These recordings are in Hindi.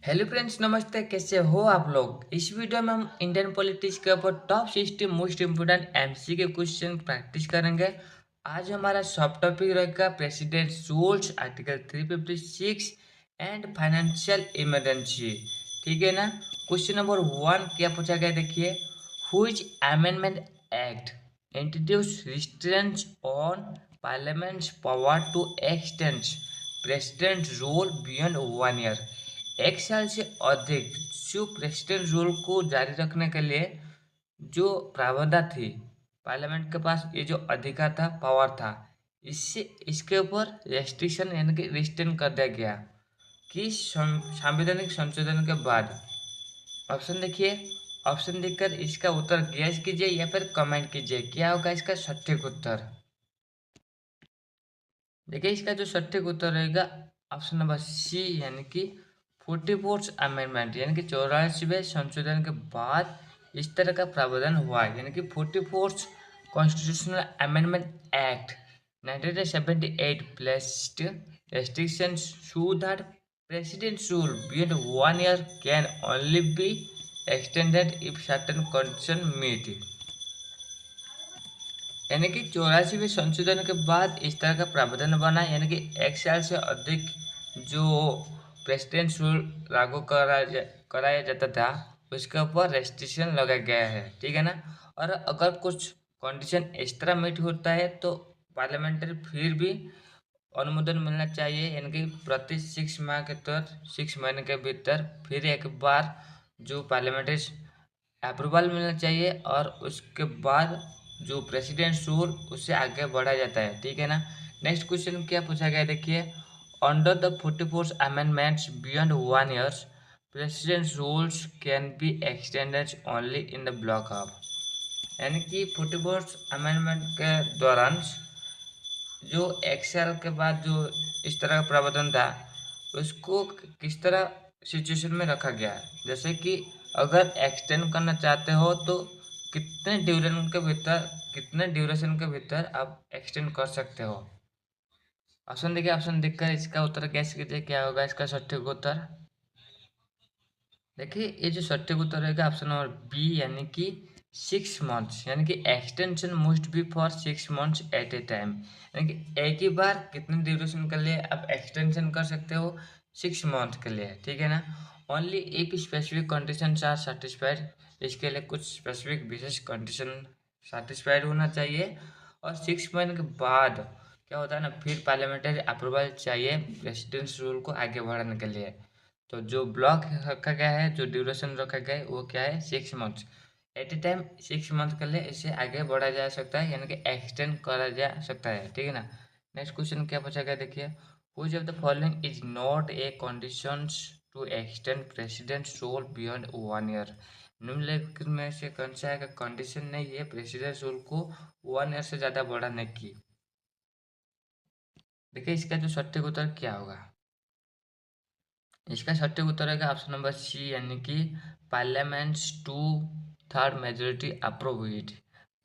हेलो फ्रेंड्स, नमस्ते। कैसे हो आप लोग? इस वीडियो में हम इंडियन पॉलिटिक्स के ऊपर टॉप 60 मोस्ट इम्पोर्टेंट एमसी के क्वेश्चन प्रैक्टिस करेंगे। आज हमारा सब टॉपिक रहेगा president rules, article 356 and financial emergency. ठीक है ना? क्वेश्चन नंबर 1 क्या पूछा गया, देखिए। Which amendment act introduce restrictions on parliament's power to extend president rule beyond 1 year? 1 साल से अधिक जो प्रेसिडेंट रूल को जारी रखने के लिए जो प्रावधान थी, पार्लियामेंट के पास ये जो अधिकार था, पावर था, इससे इसके ऊपर रेस्ट्रिक्शन यानी कि रिस्ट्रेन कर दिया गया कि संवैधानिक संशोधन के बाद। ऑप्शन देखिए। ऑप्शन देखकर इसका उत्तर गैस कीजिए या फिर कमेंट कीजिए, क्या होगा इसका सटीक उत्तर। देखिए, इसका जो सटीक उत्तर रहेगा ऑप्शन नंबर सी, यानी कि 44th अमेंडमेंट, यानी कि 84वें संशोधन के बाद इस तरह का प्रावधान हुआ है, यानी कि 44th constitutional amendment act 1978 placed restrictions so that president's rule beyond 1 year can only be extended if certain conditions meet। यानी कि 84वें संशोधन के बाद इस तरह का प्रावधान बना, यानी कि 1 साल से अधिक जो प्रेसिडेंट रूल लागू कराया जाता था, उसके ऊपर रेस्ट्रिक्शन लगाया गया है। ठीक है ना? और अगर कुछ कंडीशन इस तरह मीट होता है तो पार्लियामेंट्री फिर भी अनुमोदन मिलना चाहिए, यानी कि प्रति 6 माह के तहत 6 महीने के भीतर फिर एक बार जो पार्लियामेंट्री अप्रूवल मिलना चाहिए, और उसके बाद जो प्रेसिडेंट रूल उससे आगे बढ़ा जाता है। ठीक है ना? नेक्स्ट क्वेश्चन क्या पूछा गया, देखिए। Under the 44th amendments beyond 1 year president rules can be extended only in the block of. यानी कि 44th अमेंडमेंट के दौरान जो 1 साल के बाद जो इस तरह का प्रावधान था, उसको किस तरह सिचुएशन में रखा गया है। जैसे कि अगर एक्सटेंड करना चाहते हो तो कितने ड्यूरेशन के भीतर आप एक्सटेंड कर सकते हो। ऑप्शन देखिए। ऑप्शन देखकर इसका उत्तर कैसे कीजिए, क्या होगा इसका सटीक उत्तर। देखिए, ये जो सटीक उत्तर रहेगा ऑप्शन नंबर बी, यानी कि 6 मंथ्स, यानी कि extension must be for 6 months at a time. यानी कि एक ही बार कितने ड्यूरेशन के लिए आप एक्सटेंशन कर सकते हो? 6 मंथ के लिए। ठीक है ना? Only if specific condition are satisfied. इसके लिए कुछ स्पेसिफिक विशेष कंडीशन सेटिस्फाइड होना चाहिए। और 6 महीने के बाद क्या होता है ना, फिर पार्लियामेंट्री अप्रूवल चाहिए प्रेसिडेंट रूल को आगे बढ़ाने के लिए। तो जो ब्लॉक रखा गया है, जो ड्यूरेशन रखा गया है, वो क्या है? 6 month. At a time 6 month के लिए इसे आगे बढ़ा जा सकता है, यानी कि एक्सटेंड करा जा सकता है। ठीक है ना? नेक्स्ट क्वेश्चन क्या पूछा गया, देखिए। Which of the following is not a conditions to extend president rule beyond 1 year? निम्नलिखित में से कौन सा का कंडीशन नहीं है प्रेसिडेंट रूल को 1 ईयर से ज़्यादा बढ़ाने की? देखिए, इसका जो सटीक उत्तर क्या होगा। इसका सटीक उत्तर रहेगा ऑप्शन नंबर सी, यानी कि parliaments 2/3 majority approve it.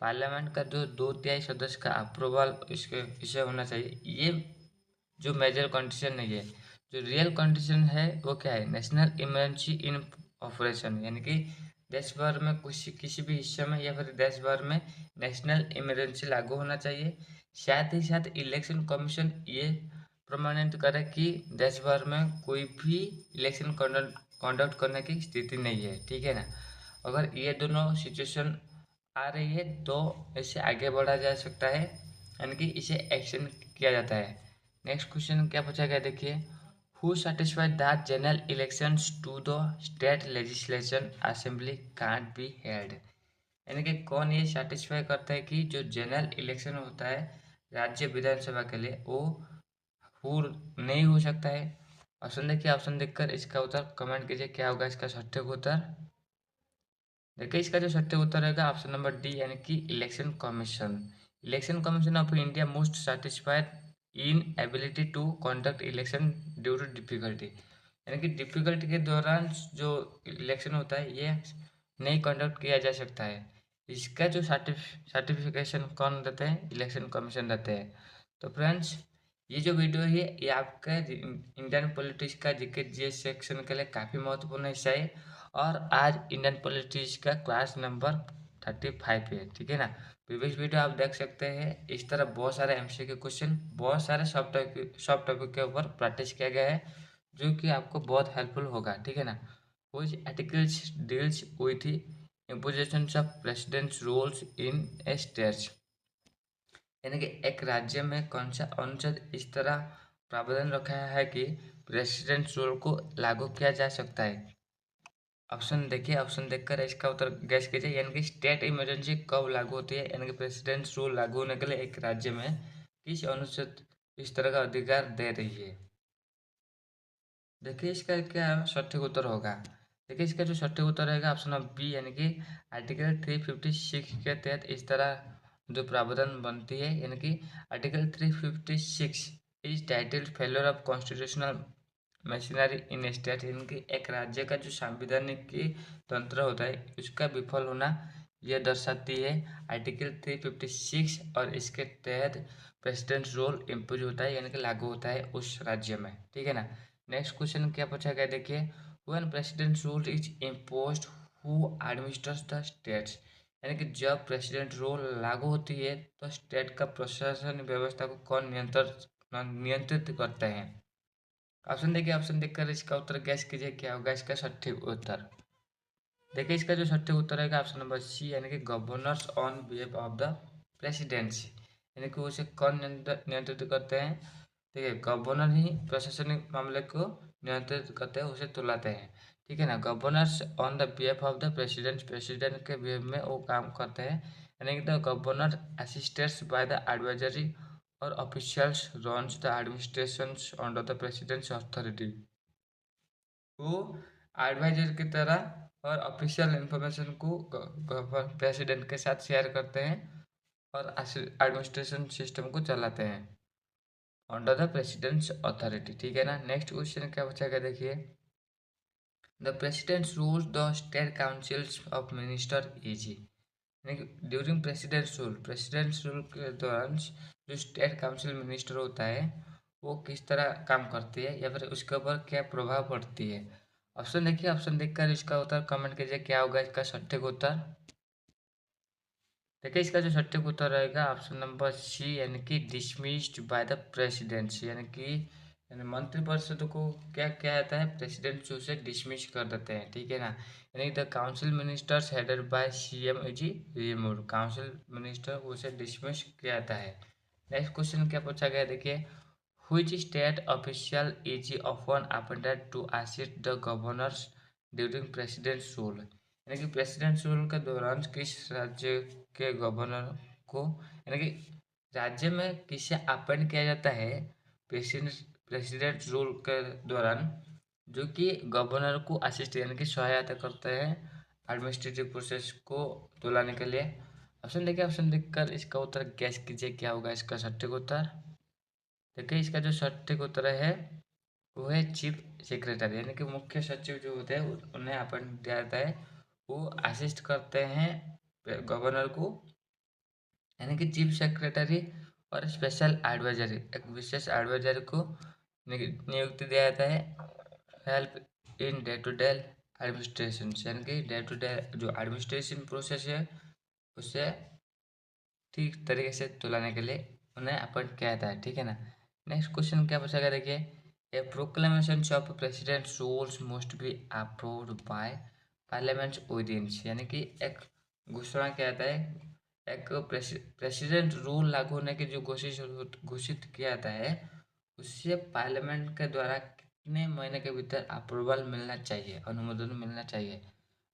Parliament का जो 2/3 सदस्य का अप्रूवल इसके इसे होना चाहिए। ये जो मेजर कंडीशन नहीं है। जो रियल कंडीशन है वो क्या है? नेशनल इमरजेंसी इन ऑपरेशन, यानी कि देश भर में कुछ किसी भी हिस्से में या फिर देश भर में नेशनल इमरजेंसी लागू होना चाहिए। साथ ही साथ इलेक्शन कमीशन ये परमानेंट करे कि देश भर में कोई भी इलेक्शन कंडक्ट करने की स्थिति नहीं है। ठीक है ना? अगर ये दोनों सिचुएशन आ रही है तो इसे आगे बढ़ा जा सकता है, यानी कि इसे एक्शन किया जाता है। नेक्स्ट क्वेश्चन क्या पूछा गया, देखिए। Who certified that general elections to the state legislation assembly can't be held? यानी कि कौन ये सेटिस्फाई करता है कि जो जनरल इलेक्शन होता है राज्य विधानसभा के लिए, वो हो नहीं हो सकता है? ऑप्शन देखिए। ऑप्शन देखकर इसका उत्तर कमेंट कीजिए, क्या होगा इसका सटीक उत्तर। देखिए, इसका जो सटीक उत्तर रहेगा ऑप्शन नंबर डी, यानी कि election commission. Election commission of India most satisfied in ability to conduct election due to difficulty. यानी कि डिफिकल्टी के दौरान जो इलेक्शन होता है ये नहीं कंडक्ट किया जा सकता है। इसका जो सर्टिफिकेशन कौन देते हैं? इलेक्शन कमीशन देते हैं। तो फ्रेंड्स, ये जो वीडियो है ये आपका इंडियन पॉलिटिक्स का जीके जीएस सेक्शन के लिए काफ़ी महत्वपूर्ण हिस्सा है और आज इंडियन पॉलिटिक्स का क्लास नंबर 35 है, ठीक है ना। प्रीवियस वीडियो आप देख सकते हैं। इस तरह बहुत सारे एमसीक्यू क्वेश्चन, बहुत सारे सब टॉपिक के ऊपर प्रैक्टिस किया गया है जो कि आपको बहुत हेल्पफुल होगा, ठीक है ना। Which articles deals with the impositions of president's rules in a state, यानी कि एक राज्य में कौन सा अनुच्छेद इस तरह प्रावधान रखा है कि प्रेसिडेंट रूल को लागू किया जा सकता है। ऑप्शन देखिए, ऑप्शन देखकर इसका उत्तर गैस कीजिए। यानी कि स्टेट इमरजेंसी कब लागू होती है, यानी कि प्रेसिडेंट रूल लागू होने के लिए एक राज्य में किस अनुच्छेद इस तरह का अधिकार दे रही है। देखिए इसका क्या सटीक उत्तर होगा। देखिए इसका जो सटीक उत्तर रहेगा ऑप्शन ऑफ बी, यानी कि आर्टिकल 356 के तहत इस तरह जो प्रावधान बनती है। यानी कि article 356 is titled failure of constitutional machinery in state, यानी कि एक राज्य का जो संवैधानिक की तंत्र होता है उसका विफल होना यह दर्शाती है आर्टिकल 356, और इसके तहत प्रेसिडेंट रूल इम्पोज होता है, यानी कि लागू होता है उस राज्य में, ठीक है ना। नेक्स्ट क्वेश्चन क्या पूछा गया देखिए, when president rule is imposed who administers the states, यानी कि जब प्रेसिडेंट रूल लागू होती है तो स्टेट का प्रशासन व्यवस्था को कौन नियंत्रित करते हैं। ऑप्शन देखिए, ऑप्शन देखकर इसका उत्तर गैस कीजिए क्या होगा इसका सटीक उत्तर। देखिए इसका जो सटीक उत्तर रहेगा ऑप्शन नंबर सी, यानी कि governors on behalf of the presidency, यानी कि उसे कौन नियंत्रित करते हैं। ठीक है, गवर्नर ही प्रशासनिक मामले को नियंत्रित करते हैं, उसे तुलाते हैं, ठीक है ना। Governors on the behalf of the president, president के बिहेफ में वो काम करते हैं, यानी कि the governor assisted by the advisory और officials runs the administrations under the president's authority. वो एडवाइजर की तरह और ऑफिशियल इंफॉर्मेशन को प्रेसिडेंट के साथ शेयर करते हैं और एडमिनिस्ट्रेशन सिस्टम को चलाते हैं अंडर द प्रेसिडेंट्स अथॉरिटी, ठीक है ना। नेक्स्ट क्वेश्चन क्या पूछा गया देखिए, the president rules the state councils of minister easy, यानी कि ड्यूरिंग प्रेसिडेंट रूल के दौरान जो स्टेट काउंसिल मिनिस्टर होता है वो किस तरह काम करती है या फिर उसके ऊपर क्या प्रभाव पड़ती है। ऑप्शन देखिए, ऑप्शन देखकर इसका उत्तर कमेंट कीजिए क्या होगा इसका सटीक उत्तर। देखिए इसका जो सटीक उत्तर रहेगा ऑप्शन नंबर सी, यानी कि डिसमिस्ड बाय द प्रेसिडेंसी, यानी मंत्रिपरिषद को क्या किया जाता है, प्रेसिडेंट उसे डिसमिस कर देते हैं, ठीक है ना। यानी the council ministers headed by CM is removed, council minister उसे डिसमिस किया जाता है। नेक्स्ट क्वेश्चन क्या पूछा गया देखिए, which state official is often appointed to assist the governors during president rule, यानी कि प्रेसिडेंट रूल के दौरान किस राज्य के गवर्नर को, यानी कि राज्य में किसे अपॉइंट किया जाता है प्रेसिडेंट रूल के दौरान, जो कि गवर्नर को असिस्ट यानी कि सहायता करते हैं एडमिनिस्ट्रेटिव प्रोसेस को तुलाने के लिए। ऑप्शन देखिए, ऑप्शन देखकर इसका उत्तर गैस कीजिए क्या होगा इसका सटीक उत्तर। देखिए इसका जो सटीक उत्तर है वो है चीफ सेक्रेटरी, यानी कि मुख्य सचिव जो होते हैं उन्हें अपॉइंट दिया जाता है, वो असिस्ट करते हैं गवर्नर को, यानी कि चीफ सेक्रेटरी और स्पेशल एडवाइजरी, एक विशेष एडवाइजर को नियुक्ति दिया जाता है help in day to day administration, यानी कि डे टू डे जो एडमिनिस्ट्रेशन प्रोसेस है उसे ठीक तरीके से तुलाने के लिए उन्हें अपॉइंट किया जाता है, ठीक है ना। नेक्स्ट क्वेश्चन क्या पूछा गया देखिए, a proclamation of president rules must be approved by parliament within, यानी कि एक घोषणा किया जाता है, एक प्रेसिडेंट रूल लागू होने की जो घोषित किया जाता है उससे पार्लियामेंट के द्वारा कितने महीने के भीतर अप्रूवल मिलना चाहिए, अनुमोदन मिलना चाहिए।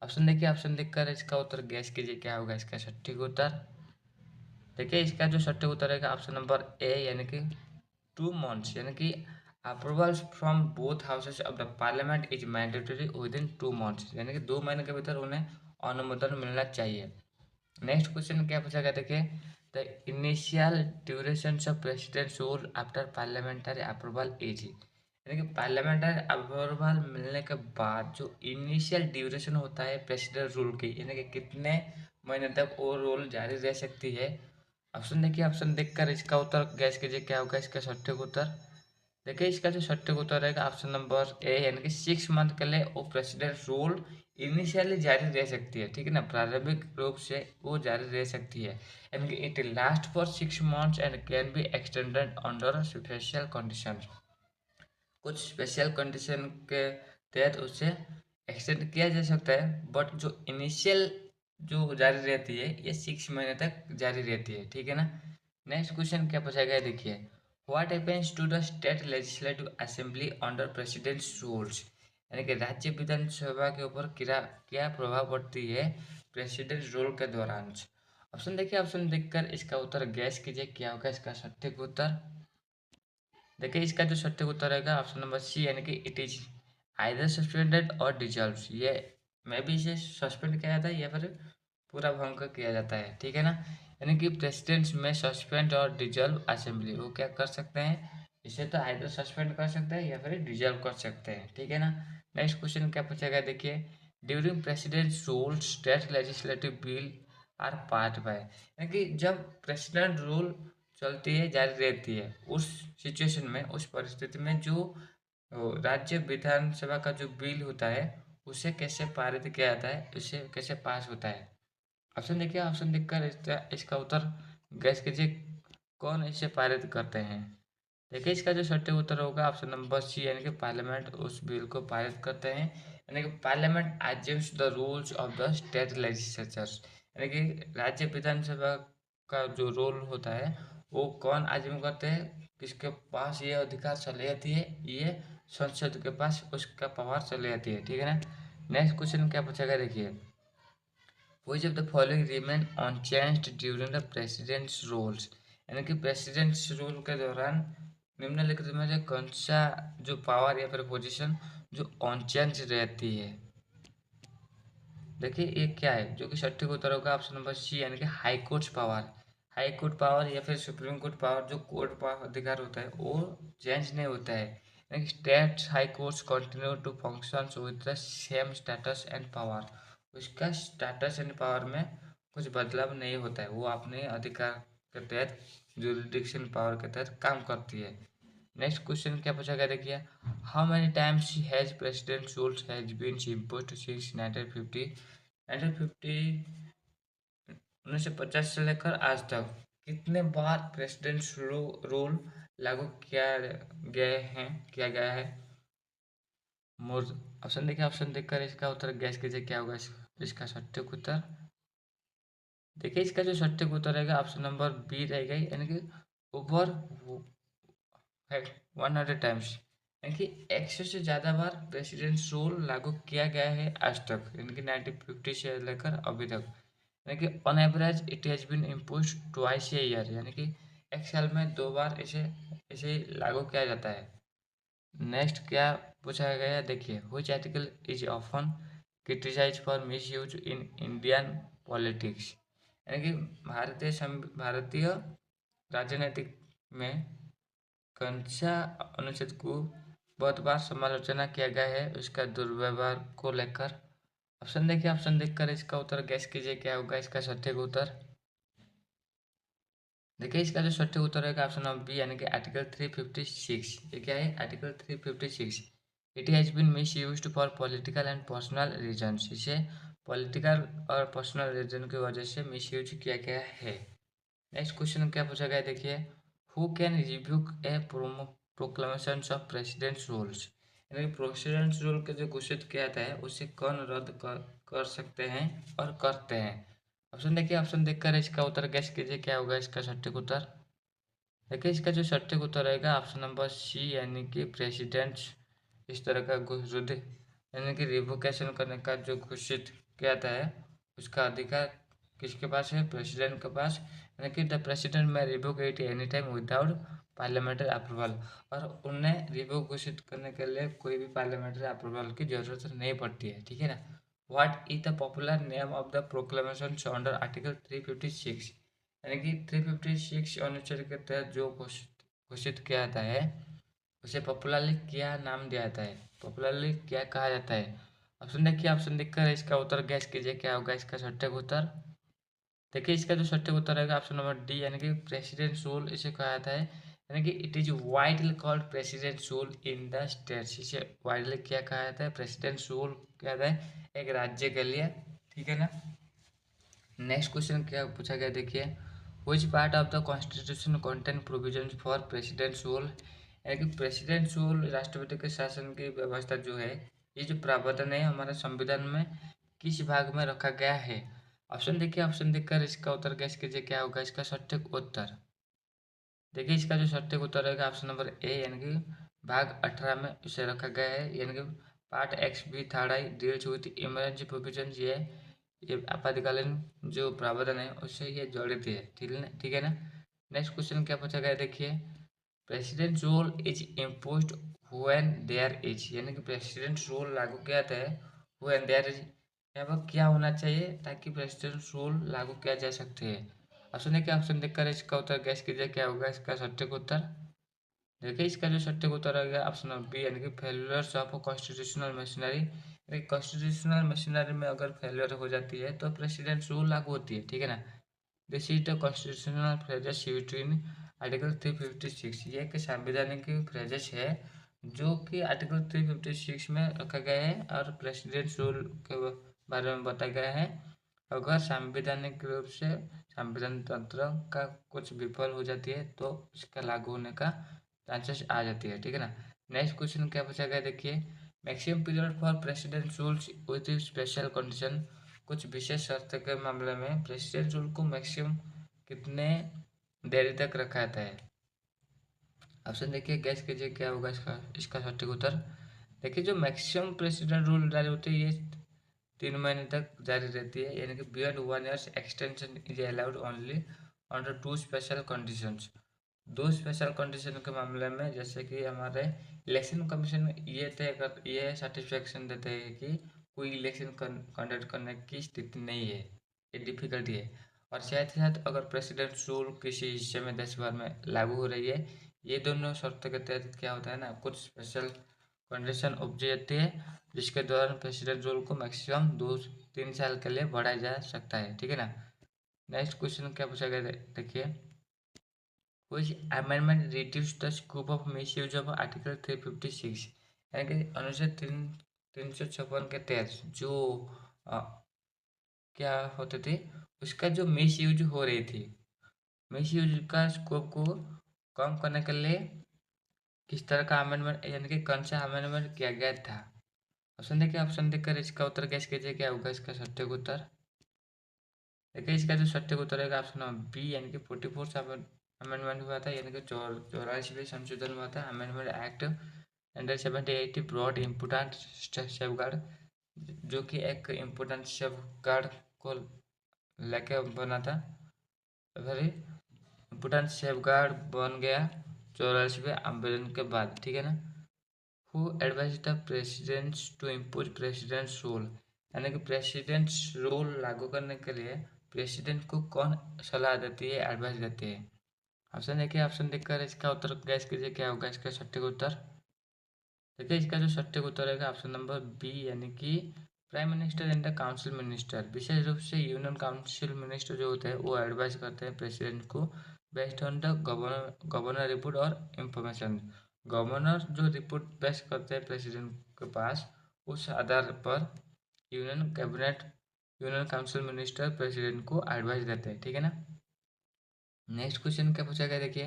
ऑप्शन देखिए, ऑप्शन देखकर इसका उत्तर गैस कीजिए क्या होगा इसका सटीक उत्तर। देखिए इसका जो सटीक उत्तर रहेगा ऑप्शन नंबर ए, यानी कि 2 मंथ्स, यानी कि approval from both houses of the parliament is mandatory with in 2 months, यानी कि 2 महीने के भीतर उन्हें अनुमोदन मिलना चाहिए। नेक्स्ट क्वेश्चन क्या पूछा गया देखिए, the initial duration of president rule after parliamentary approval is, यानी कि पार्लियामेंट्री अप्रूवल मिलने के बाद जो इनिशियल ड्यूरेशन होता है प्रेसिडेंट रूल की, यानी कि कितने महीने तक वो रूल जारी रह सकती है, ऑप्शन देखिए, ऑप्शन देखकर इसका उत्तर गैस कीजिए क्या होगा इसका सटीक उत्तर। देखिए इसका जो सटीक उत्तर रहेगा ऑप्शन नंबर ए, यानी कि 6 मंथ के लिए वो प्रेसिडेंट रूल इनिशियली जारी रह सकती है, ठीक है ना, प्रारंभिक रूप से वो जारी रह सकती है, यानी कि it last for 6 months and can be extended under special condition. कुछ स्पेशल कंडीशन के तहत उसे एक्सटेंड किया जा सकता है, बट जो इनिशियल जो जारी रहती है ये 6 महीने तक जारी रहती है, ठीक है ना। नेक्स्ट क्वेश्चन क्या पूछा गया देखिए, what happens to the state legislative assembly under president's rules, यानी कि राज्य विधानसभा के ऊपर क्या क्या प्रभाव पड़ती है प्रेसिडेंट रूल के दौरान। ऑप्शन देखिए, ऑप्शन देखकर इसका उत्तर गैस कीजिए क्या होगा इसका सटीक उत्तर। देखिए इसका जो सटीक उत्तर रहेगा ऑप्शन नंबर सी, यानी कि इट इज आइदर सस्पेंडेड और डिजॉल्व। ये मैं भी इसे सस्पेंड किया जाता है या फिर पूरा भंग किया जाता है, ठीक है ना। यानी कि प्रेसिडेंट्स में सस्पेंड और डिजॉल्व असेंबली, वो क्या कर सकते हैं, इसे तो आइदर सस्पेंड कर सकते हैं या फिर डिजॉल्व कर सकते हैं, ठीक है ना। नेक्स्ट क्वेश्चन क्या पूछा गया देखिए, during president's rule state legislative bill are pass by, यानी कि जब प्रेसिडेंट रूल चलती है जारी रहती है उस सिचुएशन में, उस परिस्थिति में जो राज्य विधानसभा का जो बिल होता है उसे कैसे पारित किया जाता है, उसे कैसे पास होता है। ऑप्शन देखिए, ऑप्शन देखकर इसका उत्तर गैस कीजिए कौन इसे पारित करते हैं। देखिए इसका जो सटीक उत्तर होगा ऑप्शन नंबर सी, यानी कि पार्लियामेंट उस बिल को पारित करते हैं, यानी कि parliament assumes the rules of the state legislatures, यानी कि राज्य विधानसभा का जो रोल होता है वो कौन आजम करते हैं, किसके पास ये अधिकार चले जाती है, ये संसद के पास उसका पावर चले जाती है, ठीक है ना। नेक्स्ट क्वेश्चन क्या पूछेगा देखिए, which of the following remain unchanged during the president's rules, यानी कि प्रेसिडेंट्स रूल के दौरान निम्नलिखित में से कौन सा जो पावर या फिर पोजीशन जो अनचेंज रहती है। देखिए ये क्या है, जो कि सटीक उत्तर होगा ऑप्शन नंबर सी, यानी कि high court power. High court power या फिर सुप्रीम कोर्ट पावर, जो कोर्ट पावर अधिकार होता है वो चेंज नहीं होता है, यानी कि state high courts continue to function with the same status and power. उसका स्टेटस एंड पावर में कुछ बदलाव नहीं होता है, वो अपने अधिकार के तहत जुरिडिक्शन पावर के तहत काम करती है। नेक्स्ट क्वेश्चन क्या पूछा गया देखिए, how many times has president rules has been imposed since 1950, 1950 से लेकर आज तक कितने बार प्रेसिडेंट रूल लागू किया गया है। मोर ऑप्शन देखिए, ऑप्शन देखकर इसका उत्तर गैस कीजिए क्या होगा इसका सटीक उत्तर। देखिए इसका जो सटीक उत्तर रहेगा ऑप्शन नंबर बी रहेगा, यानी कि ओवर 100 टाइम्स, यानी कि 100 से ज़्यादा बार प्रेसिडेंट रूल लागू किया गया है आज तक, यानी कि 1950 से लेकर अभी तक, यानी कि on average it has been impose twice a year, यानी कि एक साल में 2 बार इसे इसे लागू किया जाता है। नेक्स्ट क्या पूछा गया है देखिए, which article is often criticise for misuse in Indian politics, यानी कि भारतीय राजनीतिक में कौन सा अनुच्छेद को बहुत बार समालोचना किया गया है उसका दुर्व्यवहार को लेकर। ऑप्शन देखिए, ऑप्शन देखकर इसका उत्तर गैस कीजिए क्या होगा इसका सटीक उत्तर। देखिए इसका जो सटीक उत्तर है ऑप्शन नंबर बी, यानी कि आर्टिकल 356। ये क्या है, article 356, it has been misused for political and personal reasons, इसे पॉलिटिकल और पर्सनल रीजन की वजह से मिस यूज किया गया है। नेक्स्ट क्वेश्चन क्या पूछा गया देखिए, who can revoke a proclamation of president's rules, यानी प्रेसिडेंट्स रूल के जो घोषित किया जाता है उसे कौन रद्द कर सकते हैं और करते हैं। ऑप्शन देखिए, ऑप्शन देखकर इसका उत्तर गैस कीजिए क्या होगा इसका सटीक उत्तर। देखिए इसका जो सटीक उत्तर रहेगा ऑप्शन नंबर सी, यानी कि प्रेसिडेंट्स इस तरह का रद्द, यानी कि रिवोकेशन करने का जो घोषित किया जाता है उसका अधिकार किसके पास है, प्रेसिडेंट के पास, यानी कि द प्रेसिडेंट में revoke it any time without parliamentary approval, और उन्हें रिवोक घोषित करने के लिए कोई भी पार्लियामेंट्री अप्रूवल की जरूरत नहीं पड़ती है, ठीक है ना। What is the popular name of the proclamation under article 356, यानी कि 356 अनुच्छेद के तहत जो घोषित किया जाता है उसे पॉपुलरली क्या नाम दिया जाता है, पॉपुलरली क्या कहा जाता है। ऑप्शन देखिए, ऑप्शन देखकर इसका उत्तर गैस कीजिए क्या होगा इसका सटीक उत्तर। देखिए इसका जो सटीक उत्तर रहेगा ऑप्शन नंबर डी, यानी कि प्रेसिडेंट रूल इसे कहा जाता है, यानी कि it is widely called president rule in the states. इसे वाइडली क्या कहा जाता है, प्रेसिडेंट रूल कहा जाता है एक राज्य के लिए, ठीक है ना। नेक्स्ट क्वेश्चन क्या पूछा गया देखिए, which part of the constitution contain provisions for president rule, यानी कि प्रेसिडेंट रूल राष्ट्रपति के शासन की व्यवस्था जो है, ये जो प्रावधान है हमारे संविधान में किस भाग में रखा गया है। ऑप्शन देखिए, ऑप्शन देखकर इसका उत्तर गैस कीजिए क्या होगा इसका सटीक उत्तर। देखिए इसका जो सटीक उत्तर रहेगा ऑप्शन नंबर ए, यानी कि भाग 18 में इसे रखा गया है, यानी कि part X B third I deals with emergency provision. ये आपातकालीन जो प्रावधान है उससे ये जड़ित है, ठीक है ना। नेक्स्ट क्वेश्चन क्या पूछा गया देखिए, president rule is imposed when there is, यानी कि प्रेसिडेंट रूल लागू किया जाता है व्हेन देयर इज, यहाँ पर क्या होना चाहिए ताकि प्रेसिडेंट रूल लागू किया जा सकते हैं। ऑप्शन देखिए, ऑप्शन देखकर इसका उत्तर गैस कीजिए क्या होगा इसका सटीक उत्तर। देखिए इसका जो सटीक उत्तर रहेगा ऑप्शन नंबर बी, यानी कि failures of constitutional machinery. Constitutional machinery में अगर फेल्यूर हो जाती है तो प्रेसिडेंट रूल लागू होती है, ठीक है ना। This is the constitutional phrases between article 356, ये एक संवैधानिक फ्रेजेस है जो कि आर्टिकल 356 में रखा गया है और प्रेसिडेंट रूल के बारे में बताया गया है। अगर संवैधानिक रूप से संविधान तंत्र का कुछ विफल हो जाती है तो इसका लागू होने का चांसेस आ जाती है, ठीक है ना। नेक्स्ट क्वेश्चन क्या पूछा गया देखिए, maximum period for president rules with special condition, कुछ विशेष शर्त के मामले में प्रेसिडेंट रूल को मैक्सिमम कितने देरी तक रखा जाता है। ऑप्शन देखिए, गैस कीजिए क्या होगा इसका इसका सटीक उत्तर। देखिए जो मैक्सिमम प्रेसिडेंट रूल जारी होते हैं ये 3 महीने तक जारी रहती है, यानी कि beyond 1 year extension is allowed only under 2 special conditions. 2 special condition के मामले में, जैसे कि हमारे इलेक्शन कमीशन ये सेटिस्फेक्शन देते हैं कि कोई इलेक्शन कंडक्ट करने की स्थिति नहीं है, ये डिफिकल्टी है। और साथ ही साथ अगर प्रेसिडेंट रूल किसी हिस्से में देश भर में लागू हो रही है, ये दोनों शर्तों के तहत क्या होता है ना, कुछ स्पेशल कंडीशन उपजी जाती है जिसके दौरान प्रेसिडेंट रूल को मैक्सिमम 2-3 साल के लिए बढ़ाया जा सकता है, ठीक है ना। नेक्स्ट क्वेश्चन क्या पूछा गया देखिए, which amendment reduced the scope of misuse of article 356, यानी कि अनुच्छेद 356 के तहत जो अ, क्या होते थे उसका जो मिस यूज हो रही थी, मिस यूज का स्कोप को कम करने के लिए किस तरह का अमेंडमेंट, यानी कि कौन सा अमेंडमेंट किया गया था। ऑप्शन देखिए, ऑप्शन देखकर इसका उत्तर कैसे कीजिए क्या होगा इसका सटीक उत्तर। देखिए इसका जो सटीक उत्तर रहेगा ऑप्शन नंबर बी, यानी कि 44 अमेंडमेंट हुआ था, यानी कि 84वें संशोधन हुआ था amendment act under 78 broad important safeguard, जो कि एक इम्पोर्टेंट सेफगार्ड को लेके बना था, सॉरी इम्पोर्टेंट सेफगार्ड बन गया 84वें आवेदन के बाद, ठीक है ना। Who advise the president to impose president rule, यानी कि प्रेसिडेंट रूल लागू करने के लिए प्रेसिडेंट को कौन सलाह देती है, एडवाइस देती है। ऑप्शन देखिए, ऑप्शन देखकर इसका उत्तर गैस कीजिए क्या होगा इसका सटीक उत्तर। देखिए इसका जो सटीक उत्तर रहेगा ऑप्शन नंबर बी, यानी कि prime minister and the council minister, विशेष रूप से यूनियन काउंसिल मिनिस्टर जो होते हैं वो एडवाइस करते हैं प्रेसिडेंट को based on the governor report और इंफॉर्मेशन। गवर्नर जो रिपोर्ट पेश करते हैं प्रेसिडेंट के पास, उस आधार पर union cabinet union council minister president को एडवाइस देते हैं, ठीक है ना। नेक्स्ट क्वेश्चन क्या पूछा गया देखिए,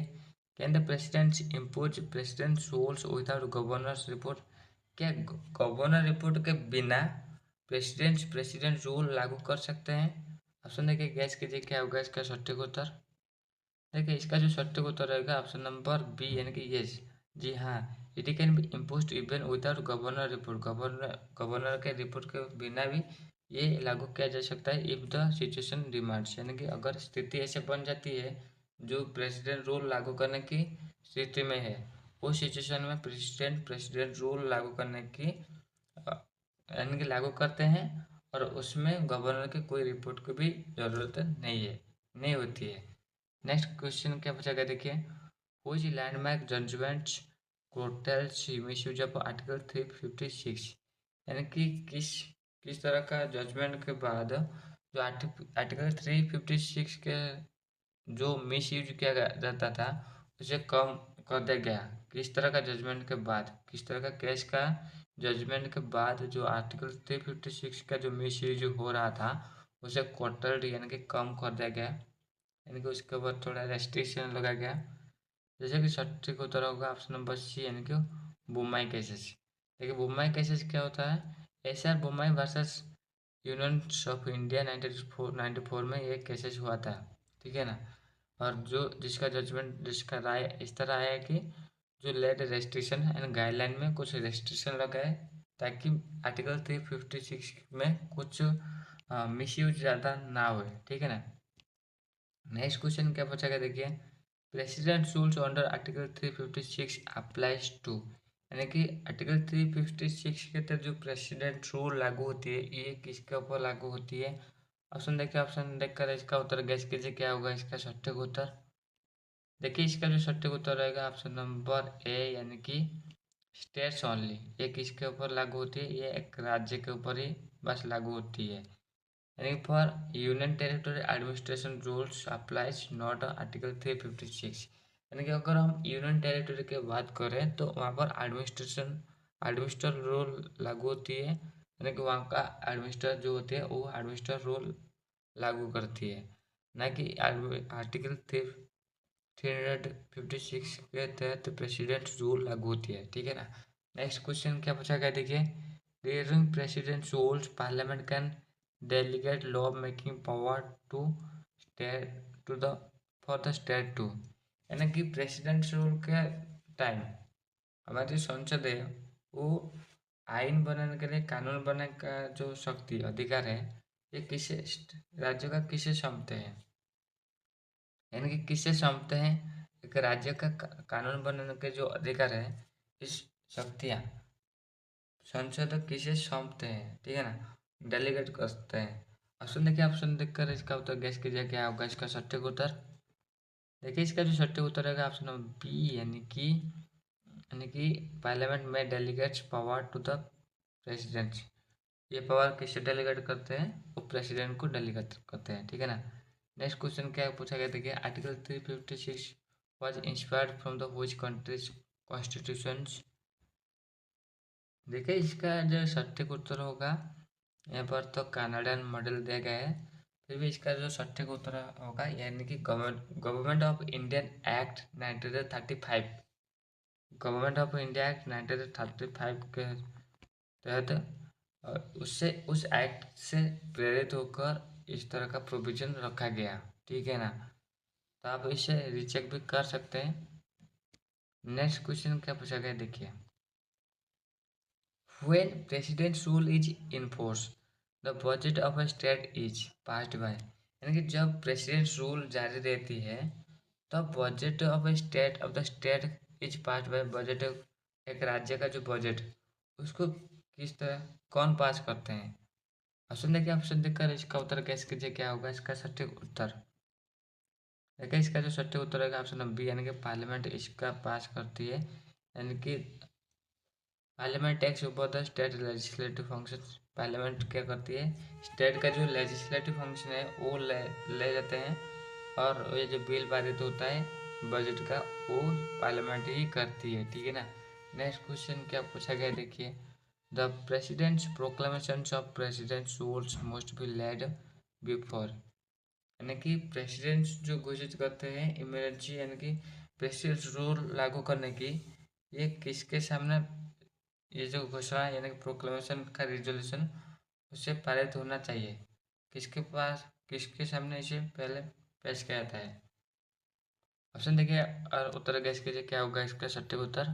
can the president impose president rules without governors report, क्या गवर्नर रिपोर्ट के बिना प्रेसिडेंट रूल लागू कर सकते हैं। ऑप्शन देखिए, गैस कीजिए क्या होगा इसका सटीक उत्तर। देखिए इसका जो सटीक उत्तर रहेगा ऑप्शन नंबर बी, यानी कि यस, जी हाँ, it can be imposed even without governor report, governor के रिपोर्ट के बिना भी ये लागू किया जा सकता है इफ द सिचुएशन डिमांड्स, यानी कि अगर स्थिति ऐसे बन जाती है जो प्रेसिडेंट रूल लागू करने की स्थिति में है, उस सिचुएशन में प्रेसिडेंट रूल लागू करने की यानी कि लागू करते हैं और उसमें गवर्नर की कोई रिपोर्ट की भी जरूरत नहीं होती है। नेक्स्ट क्वेश्चन क्या पूछा गया देखिए, which landmark judgments curtails misuse of article 356, यानी कि किस किस तरह का जजमेंट के बाद जो आर्टिकल 356 के जो मिस यूज किया जाता था उसे कम कर दिया गया। किस तरह का जजमेंट के बाद, किस तरह का केस का जजमेंट के बाद जो आर्टिकल 356 का जो मिस यूज हो रहा था उसे क्वार्टर यानी कि कम कर दिया गया, यानी कि उसके ऊपर थोड़ा रेस्ट्रिक्शन लगाया गया। जैसे कि सटीक उत्तर होगा ऑप्शन नंबर सी, यानी कि बुमाई केसेस। देखिए बुमाई केसेस क्या होता है, SR Bommai versus Union of India 94 में ये केसेस हुआ था, ठीक है ना। और जो जिसका जजमेंट, जिसका राय इस तरह आया कि जो लेड रेस्ट्रिक्शन एंड गाइडलाइन में कुछ रेस्ट्रिक्शन लगाए ताकि आर्टिकल 356 में कुछ मिस यूज ज़्यादा ना हो, ठीक है ना। नेक्स्ट क्वेश्चन क्या पूछा गया, देखिए president rules under article 356 applies to, यानी कि आर्टिकल 356 के तहत जो प्रेसिडेंट रूल लागू होती है ये किसके ऊपर लागू होती है। ऑप्शन देखिए, ऑप्शन देखकर इसका उत्तर गैस कीजिए क्या होगा इसका सटीक उत्तर। देखिए इसका जो सटीक उत्तर रहेगा ऑप्शन नंबर ए, यानी कि स्टेट्स ओनली। ये किसके ऊपर लागू होती है, ये एक राज्य के ऊपर ही बस लागू होती है, यानी for union territory administration rules applies not article 356। यानी कि अगर हम यूनियन टेरिटरी की बात करें तो वहाँ पर एडमिनिस्ट्रेटर रूल लागू होती है, यानी कि वहाँ का एडमिनिस्ट्रेटर जो होती है वो एडमिनिस्ट्रेटर रूल लागू करती है, ना कि आर्टिकल 356 के तहत प्रेसिडेंट रूल लागू होती है, ठीक है ना। नेक्स्ट क्वेश्चन क्या पूछा गया, देखिए during president rules parliament can delegate law making power to state to the for the state to, यानी कि प्रेसिडेंट रूल के टाइम हमारी संसद है वो आइन बनाने के लिए, कानून बनाने का जो शक्ति अधिकार है ये किसे राज्य का किसे सौंपते हैं, यानी कि किसे सौंपते हैं। एक राज्य का कानून बनाने के जो अधिकार है इस शक्तियाँ संसद किसे सौंपते हैं, ठीक है ना, डेलीगेट करते हैं। ऑप्शन देखिए, ऑप्शन देखकर इसका उत्तर गैस कीजिए क्या होगा इसका सटीक उत्तर। देखिए इसका जो सटीक उत्तर रहेगा ऑप्शन नंबर बी, यानी कि पार्लियामेंट में delegates power to the president. ये पावर किसे डेलीगेट करते हैं, वो प्रेसिडेंट को डेलीगेट करते हैं, ठीक है ना। नेक्स्ट क्वेश्चन क्या पूछा गया, देखिए article 356 was inspired from the which countries constitution. देखिए इसका जो सटीक उत्तर होगा यहाँ पर तो कनाडियन मॉडल दिया गया है, फिर भी इसका जो सटीक उत्तर होगा यानी कि government of Indian act 1935, government of India act 1935 के तहत उससे उस एक्ट से प्रेरित होकर इस तरह का प्रोविजन रखा गया, ठीक है ना। तो आप इसे रीचेक भी कर सकते हैं। नेक्स्ट क्वेश्चन क्या पूछा गया, देखिए when president's rule is in force the budget of a state is passed by, यानी कि जब प्रेसिडेंट रूल जारी रहती है तब budget of the state is passed by, budget एक राज्य का जो बजट उसको किस तरह कौन पास करते हैं। ऑप्शन देखिए, ऑप्शन देखकर इसका उत्तर गैस कीजिए क्या होगा इसका सटीक उत्तर। देखिए इसका जो सटीक उत्तर है ऑप्शन नंबर बी, यानी कि पार्लियामेंट इसका पास करती है, यानी कि parliament takes over the state legislative function. Parliament क्या करती है, स्टेट का जो लेजिस्लेटिव फंक्शन है वो ले जाते हैं, और ये जो बिल पारित होता है बजट का वो पार्लियामेंट ही करती है, ठीक है ना। नेक्स्ट क्वेश्चन क्या पूछा गया, देखिए the president's proclamations of president's rules must be laid before, यानी कि प्रेसिडेंट्स जो घोषित करते हैं इमरजेंसी, यानी कि प्रेसिडेंट रूल लागू करने की, ये किसके सामने ये जो घोषणा यानी कि प्रोक्लेमेशन का रिजोल्यूशन उससे पारित होना चाहिए, किसके पास किसके सामने इसे पहले पेश किया जाता है। ऑप्शन देखिए और उत्तर गैस कीजिए क्या होगा इसका सटीक उत्तर।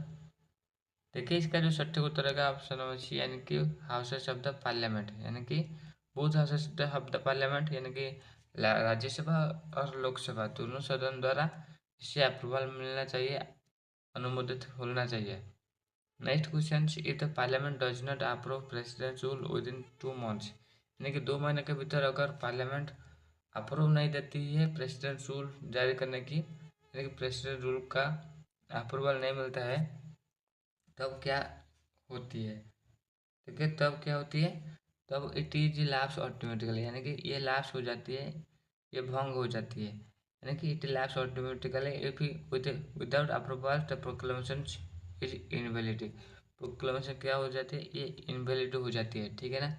देखिए इसका जो सटीक उत्तर रहेगा ऑप्शन नंबर सी, यानी कि हाउसेस ऑफ द पार्लियामेंट, यानी कि both houses of the parliament, यानी कि राज्यसभा और लोकसभा दोनों सदन द्वारा इसे अप्रूवल मिलना चाहिए, अनुमोदित होना चाहिए। Next question, if the parliament does not approve president rule with in 2 months, यानी कि 2 महीने के भीतर अगर पार्लियामेंट अप्रूव नहीं देती है प्रेसिडेंट रूल जारी करने की, यानी कि प्रेसिडेंट रूल का अप्रूवल नहीं मिलता है, तब क्या होती है। देखिए तब क्या होती है, तब इट इज लैप्स ऑटोमेटिकली, यानी कि ये लैप्स हो जाती है, ये भंग हो जाती है, यानी कि it lapse automatically if without approval the proclamation is invalid. Proclamation क्या हो जाती है, ये इनवैलिड हो जाती है, ठीक है ना।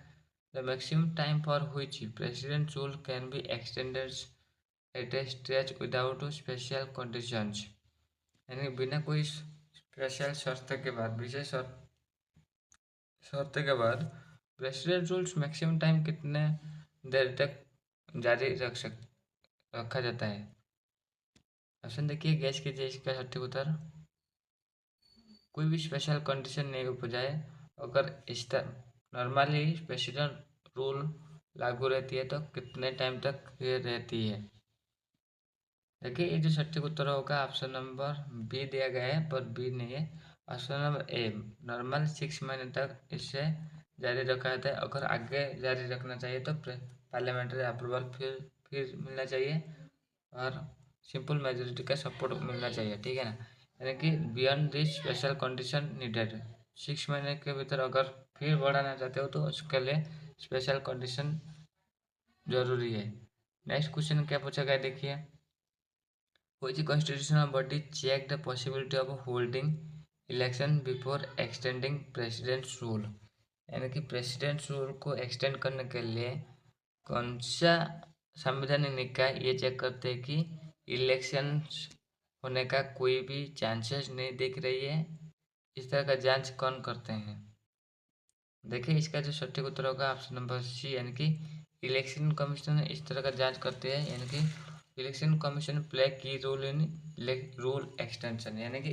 The maximum time for which president rule can be extended at A stretch without special conditions, यानी बिना कोई स्पेशल शर्त के बाद, विशेष शर्त के बाद प्रेसिडेंट रूल्स मैक्सिमम टाइम कितने देर तक जारी रखा जाता है। ऑप्शन देखिए, गैस कीजिए इसका सटीक उत्तर। कोई भी स्पेशल कंडीशन नहीं उपजाए, अगर इस नॉर्मली प्रेसिडेंट रूल लागू रहती है तो कितने टाइम तक ये रहती है। देखिए ये जो सटीक उत्तर होगा ऑप्शन नंबर बी दिया गया है, पर बी नहीं है। ऑप्शन नंबर ए, नॉर्मल 6 महीने तक इससे जारी रखा जाता है। अगर आगे जारी रखना चाहिए तो पार्लियामेंट्री अप्रूवल फिर मिलना चाहिए और सिंपल मेजोरिटी का सपोर्ट मिलना चाहिए, ठीक है ना। यानी कि beyond this special condition needed, 6 महीने के भीतर अगर फिर बढ़ाना चाहते हो तो उसके लिए स्पेशल कंडीशन जरूरी है। नेक्स्ट क्वेश्चन क्या पूछा गया देखिए, which constitutional body check the possibility of holding election before extending president's rule, यानी कि प्रेसिडेंट रूल को एक्सटेंड करने के लिए कौन सा संवैधानिक निकाय ये चेक करते हैं कि इलेक्शन होने का कोई भी चांसेस नहीं दिख रही है। इस तरह का जांच कौन करते हैं। देखिए इसका जो सटीक उत्तर होगा ऑप्शन नंबर सी, यानी कि इलेक्शन कमीशन इस तरह का जांच करते हैं, यानी कि इलेक्शन कमीशन प्ले की रोल इन रूल एक्सटेंशन, यानी कि